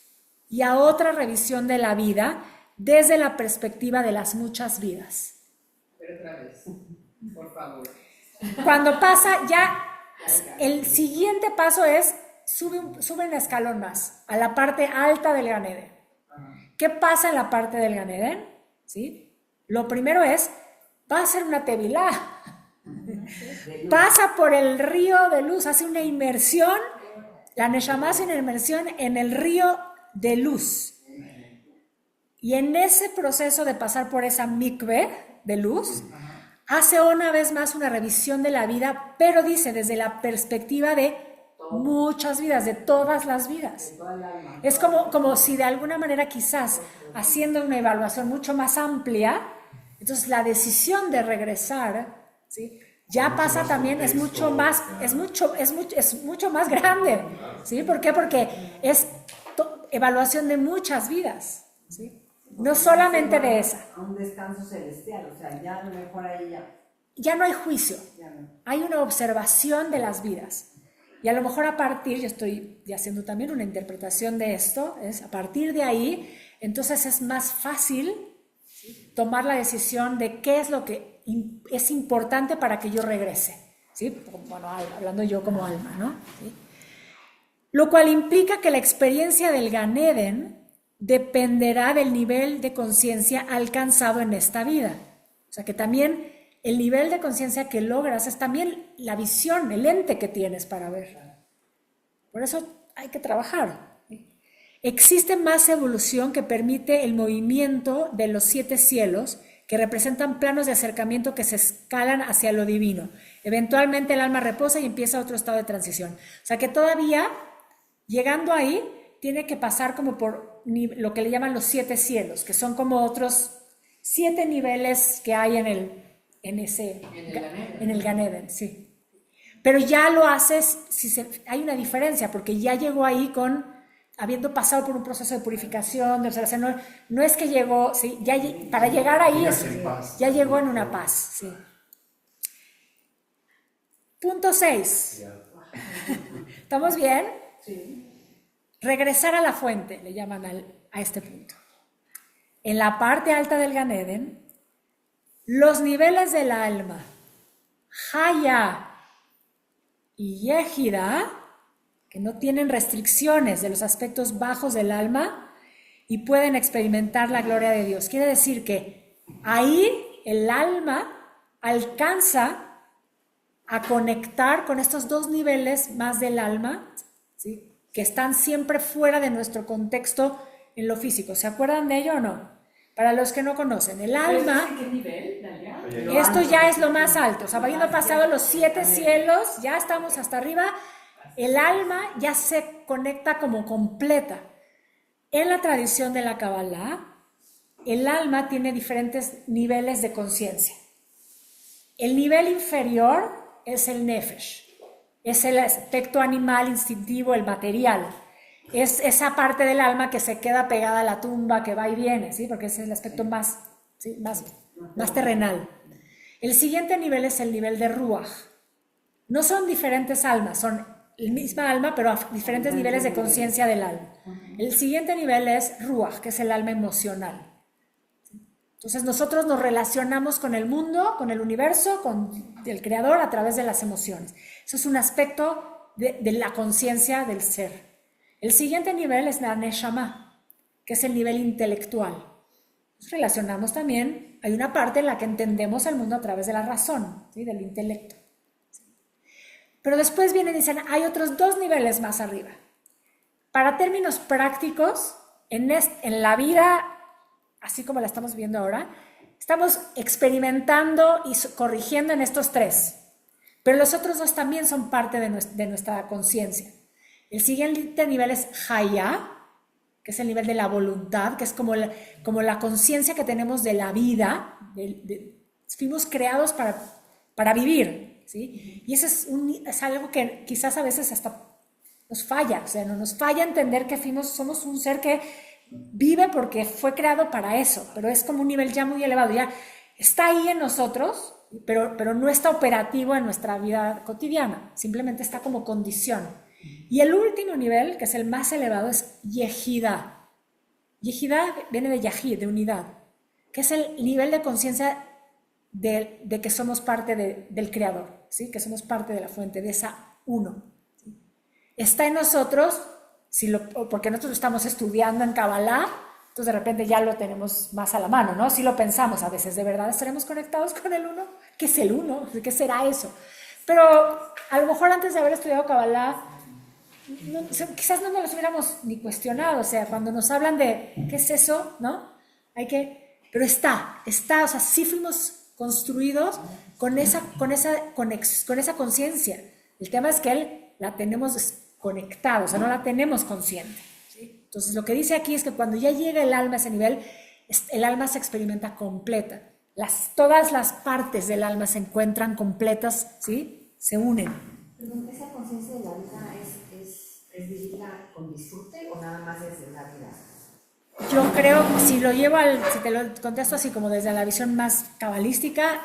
y a otra revisión de la vida desde la perspectiva de las muchas vidas. Pero otra vez, por favor. Cuando pasa ya, el siguiente paso es, sube un escalón más, a la parte alta del Gan Eden. ¿Qué pasa en la parte del Gan Eden? ¿Sí? Lo primero es, va a ser una tevilá. Pasa por el río de luz, hace una inmersión, la Neshama hace una inmersión en el río de luz. Y en ese proceso de pasar por esa mikve de luz, hace una vez más una revisión de la vida, pero dice desde la perspectiva de muchas vidas, de todas las vidas. Es como si de alguna manera quizás haciendo una evaluación mucho más amplia, entonces la decisión de regresar, ¿sí?, ya pasa también, es mucho más grande, ¿sí? ¿Por qué? Porque es evaluación de muchas vidas, ¿sí? No solamente de esa. A un descanso celestial, o sea, ya a lo mejor ahí ya no hay juicio, ya no. hay una observación de las vidas. Y a lo mejor yo estoy haciendo también una interpretación de esto, es a partir de ahí, entonces es más fácil, tomar la decisión de qué es lo que es importante para que yo regrese, ¿sí? Bueno, hablando yo como alma, ¿no? ¿Sí? Lo cual implica que la experiencia del Gan Eden dependerá del nivel de conciencia alcanzado en esta vida. O sea que también el nivel de conciencia que logras es también la visión, el lente que tienes para ver. Por eso hay que trabajar. Existe más evolución que permite el movimiento de los 7 cielos, que representan planos de acercamiento que se escalan hacia lo divino. Eventualmente el alma reposa y empieza otro estado de transición. O sea que todavía, llegando ahí, tiene que pasar como por lo que le llaman los 7 cielos, que son como otros 7 niveles que hay en el Gan Eden, sí. Pero ya lo haces, hay una diferencia, porque ya llegó ahí habiendo pasado por un proceso de purificación, de observación. No es que llegó, ¿sí? Para llegar ahí ya llegó en una paz. ¿Sí? Punto 6. ¿Estamos bien? Sí. Regresar a la fuente, le llaman a este punto. En la parte alta del Gan Eden, los niveles del alma, Haya y Yehida, que no tienen restricciones de los aspectos bajos del alma y pueden experimentar la gloria de Dios. Quiere decir que ahí el alma alcanza a conectar con estos 2 niveles más del alma, ¿sí? Que están siempre fuera de nuestro contexto en lo físico. ¿Se acuerdan de ello o no? Para los que no conocen, el alma... ¿Qué nivel, Dalia? Esto ya es lo más alto. O sea, habiendo pasado los 7 cielos, ya estamos hasta arriba. El alma ya se conecta como completa. En la tradición de la Kabbalah, el alma tiene diferentes niveles de conciencia. El nivel inferior es el Nefesh, es el aspecto animal, instintivo, el material. Es esa parte del alma que se queda pegada a la tumba, que va y viene, ¿sí? Porque ese es el aspecto más terrenal. El siguiente nivel es el nivel de Ruach. No son diferentes almas, son la misma alma, pero a diferentes niveles de conciencia del alma. El siguiente nivel es Ruach, que es el alma emocional. Entonces nosotros nos relacionamos con el mundo, con el universo, con el creador a través de las emociones. Eso es un aspecto de la conciencia del ser. El siguiente nivel es la Neshama, que es el nivel intelectual. Nos relacionamos también, hay una parte en la que entendemos el mundo a través de la razón, ¿sí? Del intelecto. Pero después vienen y dicen, hay otros 2 niveles más arriba. Para términos prácticos, en la vida, así como la estamos viendo ahora, estamos experimentando y corrigiendo en estos 3. Pero los otros 2 también son parte de nuestra conciencia. El siguiente nivel es Haya, que es el nivel de la voluntad, que es como la conciencia que tenemos de la vida. Fuimos creados para vivir. ¿Sí? Y eso es algo que quizás a veces hasta nos falla, o sea, no nos falla entender que somos un ser que vive porque fue creado para eso, pero es como un nivel ya muy elevado, ya está ahí en nosotros, pero no está operativo en nuestra vida cotidiana, simplemente está como condición. Y el último nivel, que es el más elevado, es Yehida. Yehida viene de Yahid, de unidad, que es el nivel de conciencia de que somos parte del Creador, ¿sí? Que somos parte de la fuente, de esa uno. ¿Sí? Está en nosotros, porque nosotros estamos estudiando en Kabbalah, entonces de repente ya lo tenemos más a la mano, ¿no? Si lo pensamos a veces, ¿de verdad estaremos conectados con el uno? ¿Qué es el uno? ¿Qué será eso? Pero a lo mejor antes de haber estudiado Kabbalah, quizás no nos los hubiéramos ni cuestionado, o sea, cuando nos hablan de ¿qué es eso? ¿No? Pero está, o sea, sí fuimos construidos con esa conciencia. El tema es que la tenemos desconectada, o sea, no la tenemos consciente, ¿sí? Entonces, lo que dice aquí es que cuando ya llega el alma a ese nivel, el alma se experimenta completa. Todas las partes del alma se encuentran completas, ¿sí? Se unen. Perdón, ¿esa conciencia de la vida es vivirla con disfrute o nada más es de la vida? Yo creo, si te lo contesto así como desde la visión más cabalística,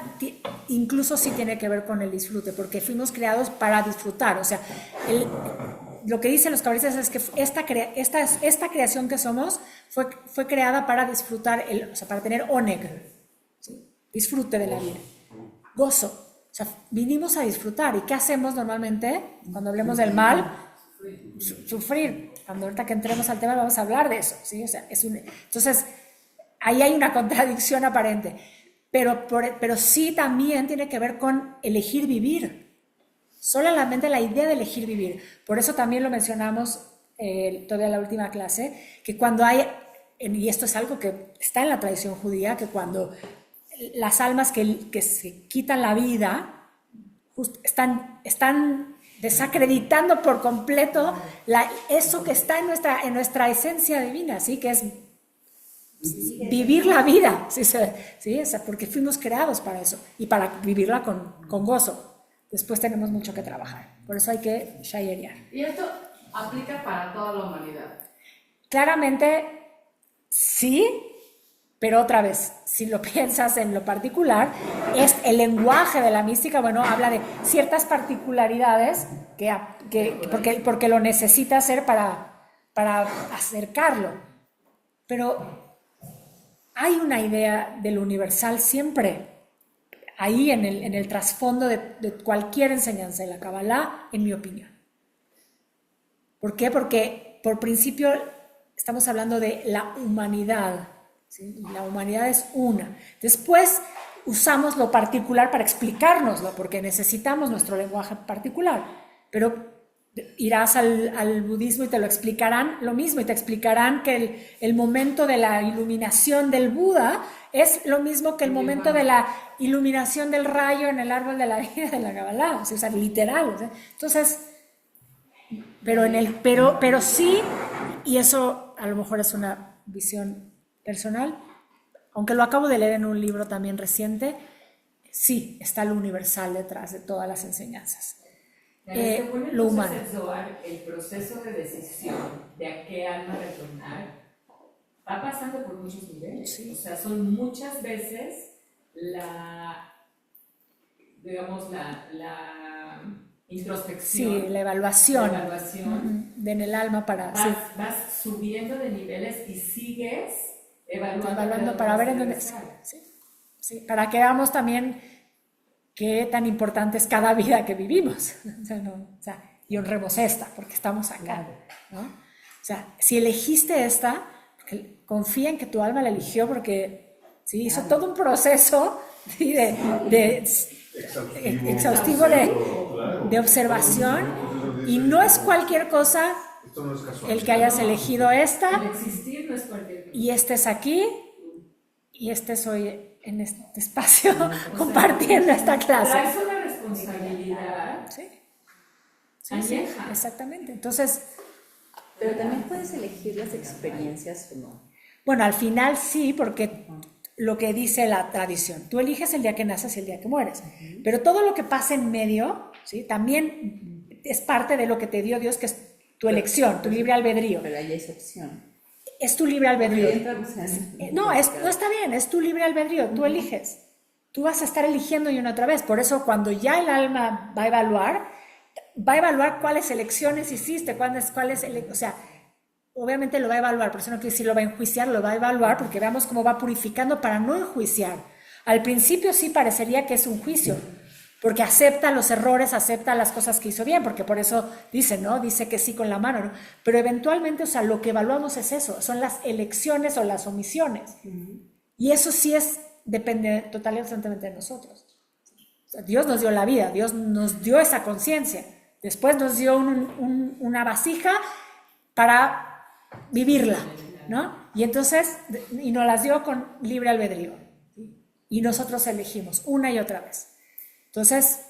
incluso sí tiene que ver con el disfrute, porque fuimos creados para disfrutar. O sea, lo que dicen los cabalistas es que esta creación que somos fue creada para disfrutar, o sea, para tener oneg, ¿sí? Disfrute de la vida. Gozo. O sea, vinimos a disfrutar. ¿Y qué hacemos normalmente cuando hablemos del mal? Sufrir. Cuando ahorita que entremos al tema vamos a hablar de eso, ¿sí? O sea, entonces, ahí hay una contradicción aparente. Pero sí también tiene que ver con elegir vivir. Solamente la idea de elegir vivir. Por eso también lo mencionamos todavía en la última clase, que cuando hay, y esto es algo que está en la tradición judía, que cuando las almas que se quitan la vida están desacreditando por completo eso que está en nuestra esencia divina, ¿sí? Que es vivir la vida, ¿sí? Porque fuimos creados para eso y para vivirla con gozo. Después tenemos mucho que trabajar, por eso hay que shayerear. Y esto aplica para toda la humanidad. Claramente sí, pero otra vez, si lo piensas en lo particular, es el lenguaje de la mística, bueno, habla de ciertas particularidades porque lo necesita hacer para acercarlo. Pero hay una idea del universal siempre ahí en el trasfondo de cualquier enseñanza de la Kabbalah, en mi opinión. ¿Por qué? Porque por principio estamos hablando de la humanidad, ¿sí? La humanidad es una. Después usamos lo particular para explicárnoslo, porque necesitamos nuestro lenguaje particular. Pero irás al budismo y te lo explicarán lo mismo, y te explicarán que el momento de la iluminación del Buda es lo mismo que el momento de la iluminación del rayo en el árbol de la vida de la Kabbalah, o sea, literal. O sea. Entonces, pero sí, y eso a lo mejor es una visión personal, aunque lo acabo de leer en un libro también reciente, sí está lo universal detrás de todas las enseñanzas. Lo humano. El proceso de decisión de a qué alma retornar va pasando por muchos niveles. Sí. O sea, son muchas veces la introspección. Sí, la evaluación. En el alma para... Vas subiendo de niveles y sigues evaluando para ver en dónde... Sí, para que veamos también qué tan importante es cada vida que vivimos. Y honremos esta, porque estamos acá, ¿no? O sea, si elegiste esta, confía en que tu alma la eligió porque hizo todo un proceso exhaustivo de observación, y no es cualquier cosa el que hayas elegido esta, el existir no es cualquier cosa. Y este es aquí, y este soy en este espacio compartiendo esta clase. Traes una responsabilidad. Sí, exactamente. Entonces, pero también puedes elegir las experiencias o no. Bueno, al final sí, porque lo que dice la tradición, tú eliges el día que naces y el día que mueres, pero todo lo que pasa en medio, ¿sí? También es parte de lo que te dio Dios, que es tu elección, tu libre albedrío. Pero ahí es opción. Es tu libre albedrío. No está bien, es tu libre albedrío, tú eliges. Tú vas a estar eligiendo y una otra vez. Por eso cuando ya el alma va a evaluar cuáles elecciones hiciste, o sea, obviamente lo va a evaluar, por eso no quiere decir lo va a enjuiciar, lo va a evaluar, porque veamos cómo va purificando para no enjuiciar. Al principio sí parecería que es un juicio, porque acepta los errores, acepta las cosas que hizo bien, porque por eso dice, ¿no? Dice que sí con la mano, ¿no? Pero eventualmente, o sea, lo que evaluamos es eso, son las elecciones o las omisiones. Y eso sí depende totalmente de nosotros. O sea, Dios nos dio la vida, Dios nos dio esa conciencia, después nos dio una vasija para vivirla, ¿no? Y entonces, y nos las dio con libre albedrío. Y nosotros elegimos una y otra vez. Entonces,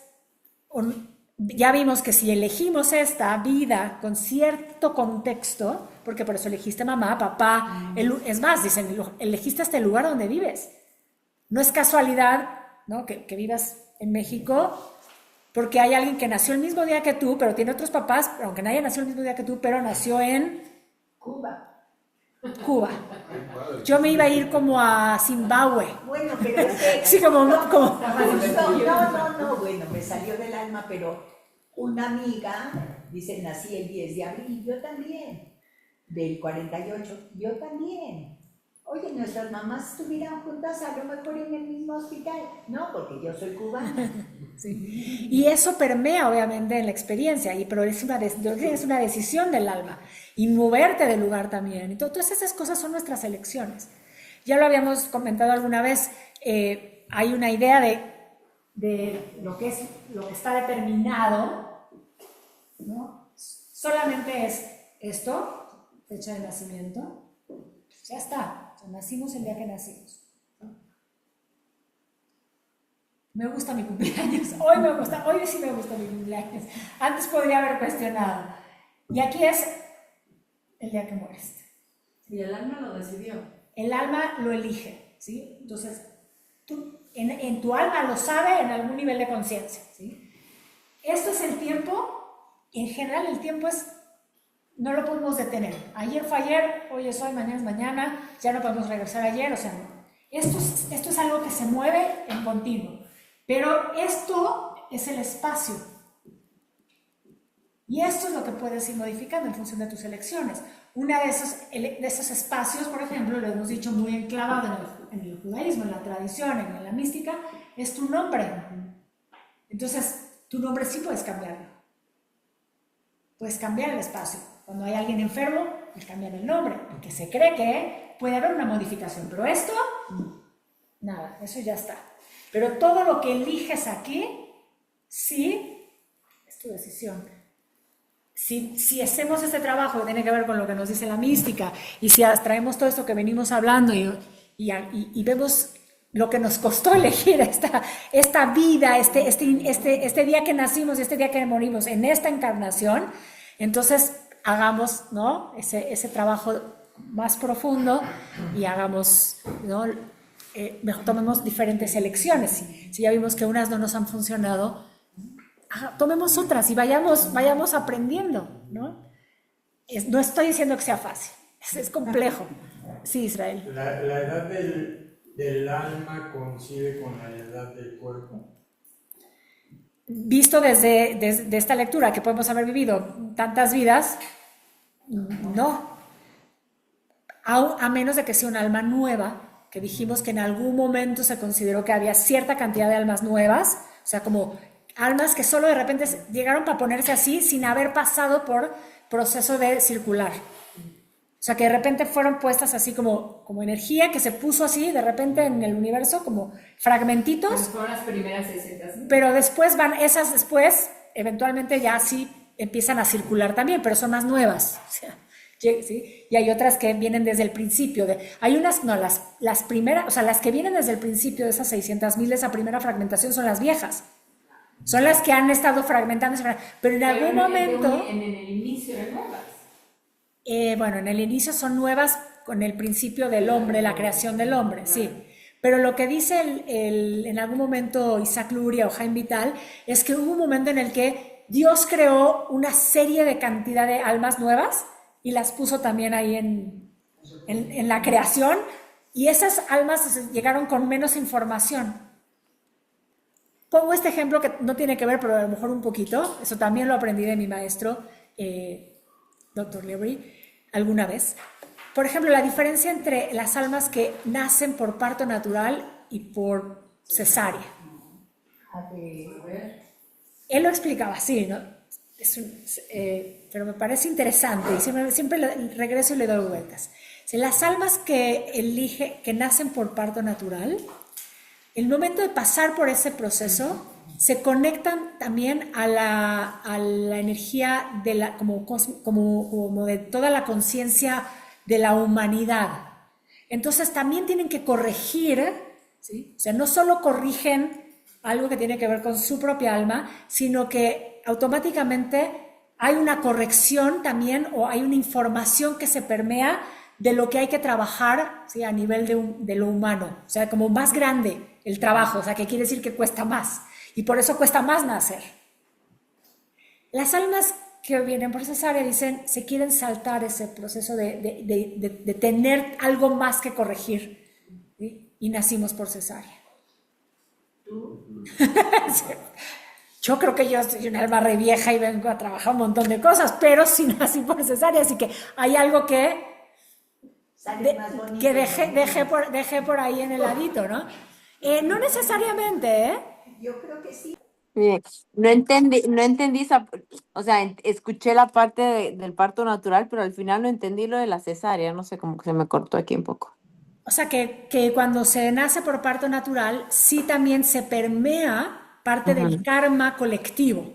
ya vimos que si elegimos esta vida con cierto contexto, porque por eso elegiste mamá, papá, es más, dicen, elegiste hasta el lugar donde vives. No es casualidad, ¿no? que vivas en México, porque hay alguien que nació el mismo día que tú, pero tiene otros papás, aunque nadie nació el mismo día que tú, pero nació en Cuba. Yo me iba a ir como a Zimbabue. Bueno, pero es que... Sí, como... No, bueno, me salió del alma, pero una amiga dice, nací el 10 de abril, yo también. Del 48, yo también. Oye, nuestras mamás estuvieran juntas a lo mejor en el mismo hospital. No, porque yo soy cubana. Sí. Y eso permea obviamente en la experiencia, pero es una decisión del alma. Y moverte del lugar también. Y todas esas cosas son nuestras elecciones. Ya lo habíamos comentado alguna vez, hay una idea de lo que está determinado, ¿no? Solamente es esto, fecha de nacimiento, ya está, o sea, nacimos el día que nacimos. Me gusta mi cumpleaños, hoy sí me gusta mi cumpleaños, antes podría haber cuestionado, y aquí es el día que mueres. Y el alma lo decidió. El alma lo elige, ¿sí? Entonces, tú, en tu alma lo sabe en algún nivel de conciencia, ¿sí? Esto es el tiempo, en general el tiempo no lo podemos detener. Ayer fue ayer, hoy es hoy, mañana es mañana, ya no podemos regresar a ayer, o sea, no. Esto es algo que se mueve en continuo, pero esto es el espacio. Y esto es lo que puedes ir modificando en función de tus elecciones. Uno de esos espacios, por ejemplo, lo hemos dicho muy enclavado en el judaísmo, en la tradición, en la mística, es tu nombre. Entonces, tu nombre sí puedes cambiarlo. Puedes cambiar el espacio. Cuando hay alguien enfermo, puedes cambiar el nombre, porque se cree que puede haber una modificación. Pero esto, nada, eso ya está. Pero todo lo que eliges aquí, sí, es tu decisión. Si hacemos este trabajo que tiene que ver con lo que nos dice la mística, y si traemos todo esto que venimos hablando y vemos lo que nos costó elegir esta vida, este día que nacimos y este día que morimos, en esta encarnación, entonces hagamos, ¿no?, ese trabajo más profundo y hagamos, ¿no?, tomemos diferentes elecciones. Si ya vimos que unas no nos han funcionado, tomemos otras y vayamos aprendiendo, ¿no? No estoy diciendo que sea fácil, es complejo. Sí, Israel. La edad del alma coincide con la edad del cuerpo. Visto desde esta lectura, que podemos haber vivido tantas vidas, no. A menos de que sea un alma nueva, que dijimos que en algún momento se consideró que había cierta cantidad de almas nuevas, o sea, como almas que solo de repente llegaron para ponerse así sin haber pasado por proceso de circular. O sea, que de repente fueron puestas así como energía que se puso así de repente en el universo, como fragmentitos. Pero fueron las primeras 600. Pero después esas después, eventualmente ya sí empiezan a circular también, pero son más nuevas. O sea, ¿sí? Y hay otras que vienen desde el principio. Hay unas, no, las primeras, o sea, las que vienen desde el principio de esas 600,000, esa primera fragmentación son las viejas. Son las que han estado fragmentándose, pero en algún momento... En el inicio eran nuevas. Bueno, en el inicio son nuevas con el principio del hombre, la creación del hombre, sí. Pero lo que dice en algún momento Isaac Luria o Jaime Vital es que hubo un momento en el que Dios creó una serie de cantidad de almas nuevas y las puso también ahí en la creación, y esas almas llegaron con menos información. Pongo este ejemplo que no tiene que ver, pero a lo mejor un poquito. Eso también lo aprendí de mi maestro, Dr. Levry, alguna vez. Por ejemplo, la diferencia entre las almas que nacen por parto natural y por cesárea. Él lo explicaba así, ¿no? Pero me parece interesante y siempre regreso y le doy vueltas. Las almas que nacen por parto natural, el momento de pasar por ese proceso, se conectan también a la energía como de toda la conciencia de la humanidad. Entonces también tienen que corregir, ¿sí? O sea, no solo corrigen algo que tiene que ver con su propia alma, sino que automáticamente hay una corrección también, o hay una información que se permea de lo que hay que trabajar, ¿sí?, a nivel de lo humano, o sea, como más grande el trabajo, o sea, que quiere decir que cuesta más, y por eso cuesta más nacer. Las almas que vienen por cesárea dicen, se quieren saltar ese proceso de tener algo más que corregir, ¿sí? Y nacimos por cesárea. Yo creo que yo soy una alma re vieja y vengo a trabajar un montón de cosas, pero sí nací por cesárea, así que hay algo que Sale más bonito. que dejé por ahí en el ladito, ¿no? No necesariamente, ¿eh? Yo creo que sí. Bien, no entendí esa, o sea, escuché la parte del parto natural, pero al final no entendí lo de la cesárea, no sé, como que se me cortó aquí un poco. O sea, que cuando se nace por parto natural, sí también se permea parte del karma colectivo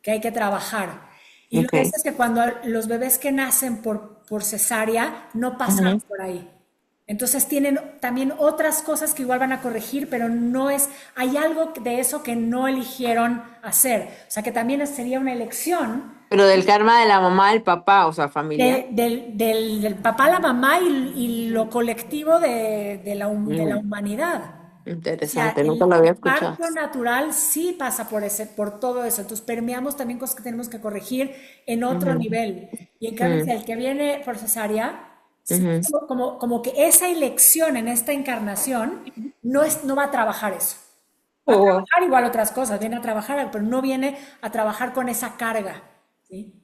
que hay que trabajar. Y lo que Ok. es que cuando los bebés que nacen por cesárea no pasan por ahí. Entonces tienen también otras cosas que igual van a corregir, pero no es, hay algo de eso que no eligieron hacer. O sea, que también sería una elección Pero del karma de la mamá, del papá, o sea, familiar. del papá, la mamá y lo colectivo de la humanidad. O sea, Interesante, nunca lo había el escuchado. parto natural sí pasa por todo eso. Entonces permeamos también cosas que tenemos que corregir en otro nivel. Y en cambio, si el que viene por cesárea, sí, como que esa elección en esta encarnación no va a trabajar eso. Va a trabajar igual otras cosas, viene a trabajar, pero no viene a trabajar con esa carga. ¿Sí?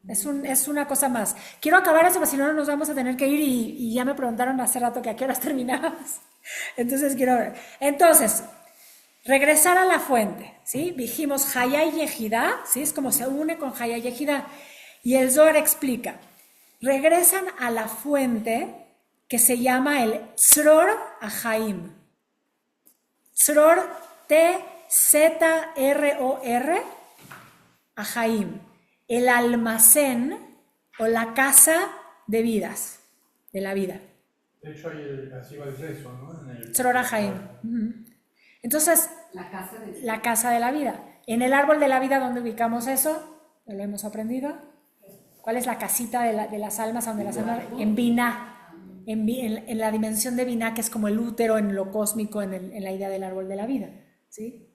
Es una cosa más. Quiero acabar eso, porque si no nos vamos a tener que ir y ya me preguntaron hace rato que a qué horas terminamos. Entonces quiero ver. Entonces, regresar a la fuente, ¿sí? Dijimos Hayá y Yehidá, ¿sí? Es como se une con Hayá y Yehidá. Y el Zohar explica, regresan a la fuente que se llama el Tzror Ahaim. Tzror, T-Z-R-O-R, Ahaim. El almacén o la casa de vidas, de la vida. De hecho, así va el rezo, ¿no? Tzror Ahaim. Entonces, la casa de la vida. En el árbol de la vida, ¿dónde ubicamos eso? ¿Lo hemos aprendido? ¿Cuál es la casita de las almas? Donde las almas, en Binah, en la dimensión de Binah, que es como el útero en lo cósmico, en la idea del árbol de la vida. ¿Sí?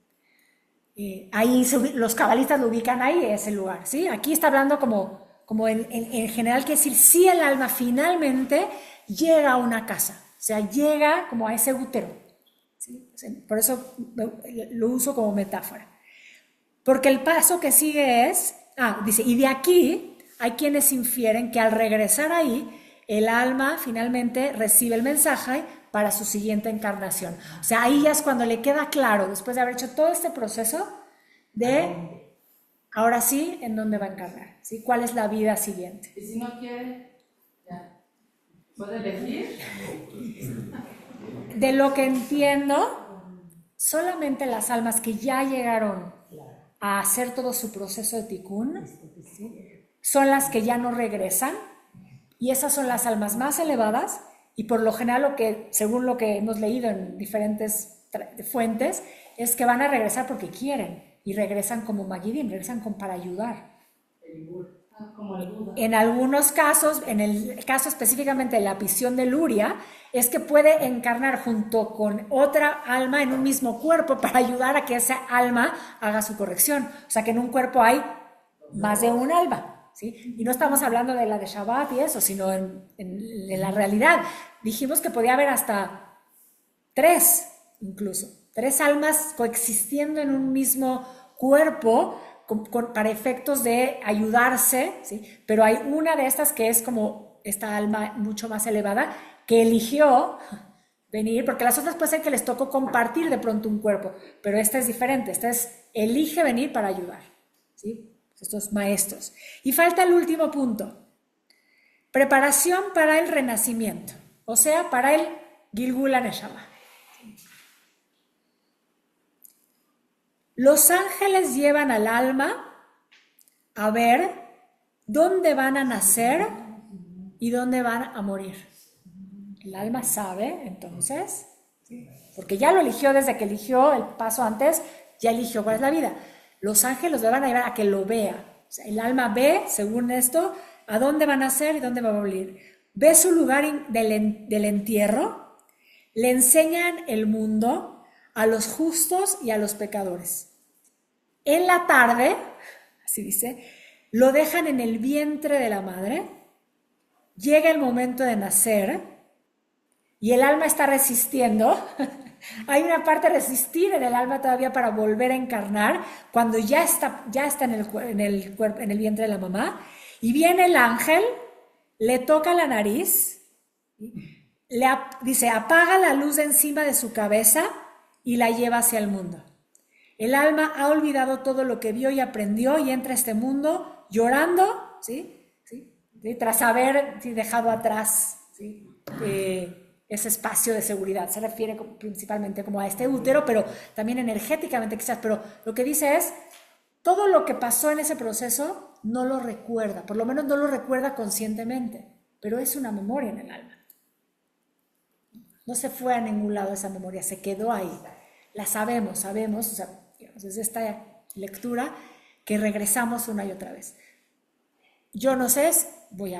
Ahí los cabalistas lo ubican ahí, ese lugar. ¿Sí? Aquí está hablando como en general, quiere decir, si el alma finalmente llega a una casa, o sea, llega como a ese útero. ¿Sí? Por eso lo uso como metáfora. Porque el paso que sigue es, dice, y de aquí hay quienes infieren que al regresar ahí, el alma finalmente recibe el mensaje para su siguiente encarnación. O sea, ahí ya es cuando le queda claro, después de haber hecho todo este proceso, de, ahora sí, en dónde va a encarnar, ¿sí? ¿Cuál es la vida siguiente? Y si no quiere, ya. ¿Puede elegir? De lo que entiendo, solamente las almas que ya llegaron a hacer todo su proceso de tikkun, ¿sí? Son las que ya no regresan, y esas son las almas más elevadas, y por lo general según lo que hemos leído en diferentes fuentes, es que van a regresar porque quieren, y regresan como Magidim, regresan para ayudar. Como el Buda. En algunos casos, en el caso específicamente de la visión de Luria, es que puede encarnar junto con otra alma en un mismo cuerpo para ayudar a que esa alma haga su corrección. O sea que en un cuerpo hay más de un alma, ¿sí? Y no estamos hablando de la de Shabbat y eso, sino en la realidad. Dijimos que podía haber hasta 3, incluso. 3 almas coexistiendo en un mismo cuerpo para efectos de ayudarse, ¿sí? Pero hay una de estas que es como esta alma mucho más elevada que eligió venir, porque las otras puede ser que les tocó compartir de pronto un cuerpo, pero esta es diferente, elige venir para ayudar, ¿sí? Estos maestros. Y falta el último punto, preparación para el renacimiento, o sea, para el Gilgul HaNeshama. Los ángeles llevan al alma a ver dónde van a nacer y dónde van a morir. El alma sabe, entonces, porque ya lo eligió desde que eligió el paso antes, ya eligió cuál es la vida. Los ángeles le van a llevar a que lo vea. O sea, el alma ve, según esto, a dónde va a nacer y dónde va a morir. Ve su lugar del entierro, le enseñan el mundo a los justos y a los pecadores. En la tarde, así dice, lo dejan en el vientre de la madre, llega el momento de nacer y el alma está resistiendo. Hay una parte de resistir en el alma todavía para volver a encarnar cuando ya está en el vientre de la mamá, y viene el ángel, le toca la nariz Dice, apaga la luz de encima de su cabeza y la lleva hacia el mundo. El alma ha olvidado todo lo que vio y aprendió y entra a este mundo llorando, ¿sí? Tras haber dejado atrás, ¿sí? Ese espacio de seguridad. Se refiere principalmente como a este útero, pero también energéticamente quizás. Pero lo que dice es, todo lo que pasó en ese proceso no lo recuerda, por lo menos no lo recuerda conscientemente, pero es una memoria en el alma. No se fue a ningún lado esa memoria, se quedó ahí. La sabemos, o sea, digamos, desde esta lectura que regresamos una y otra vez. Yo no sé, voy a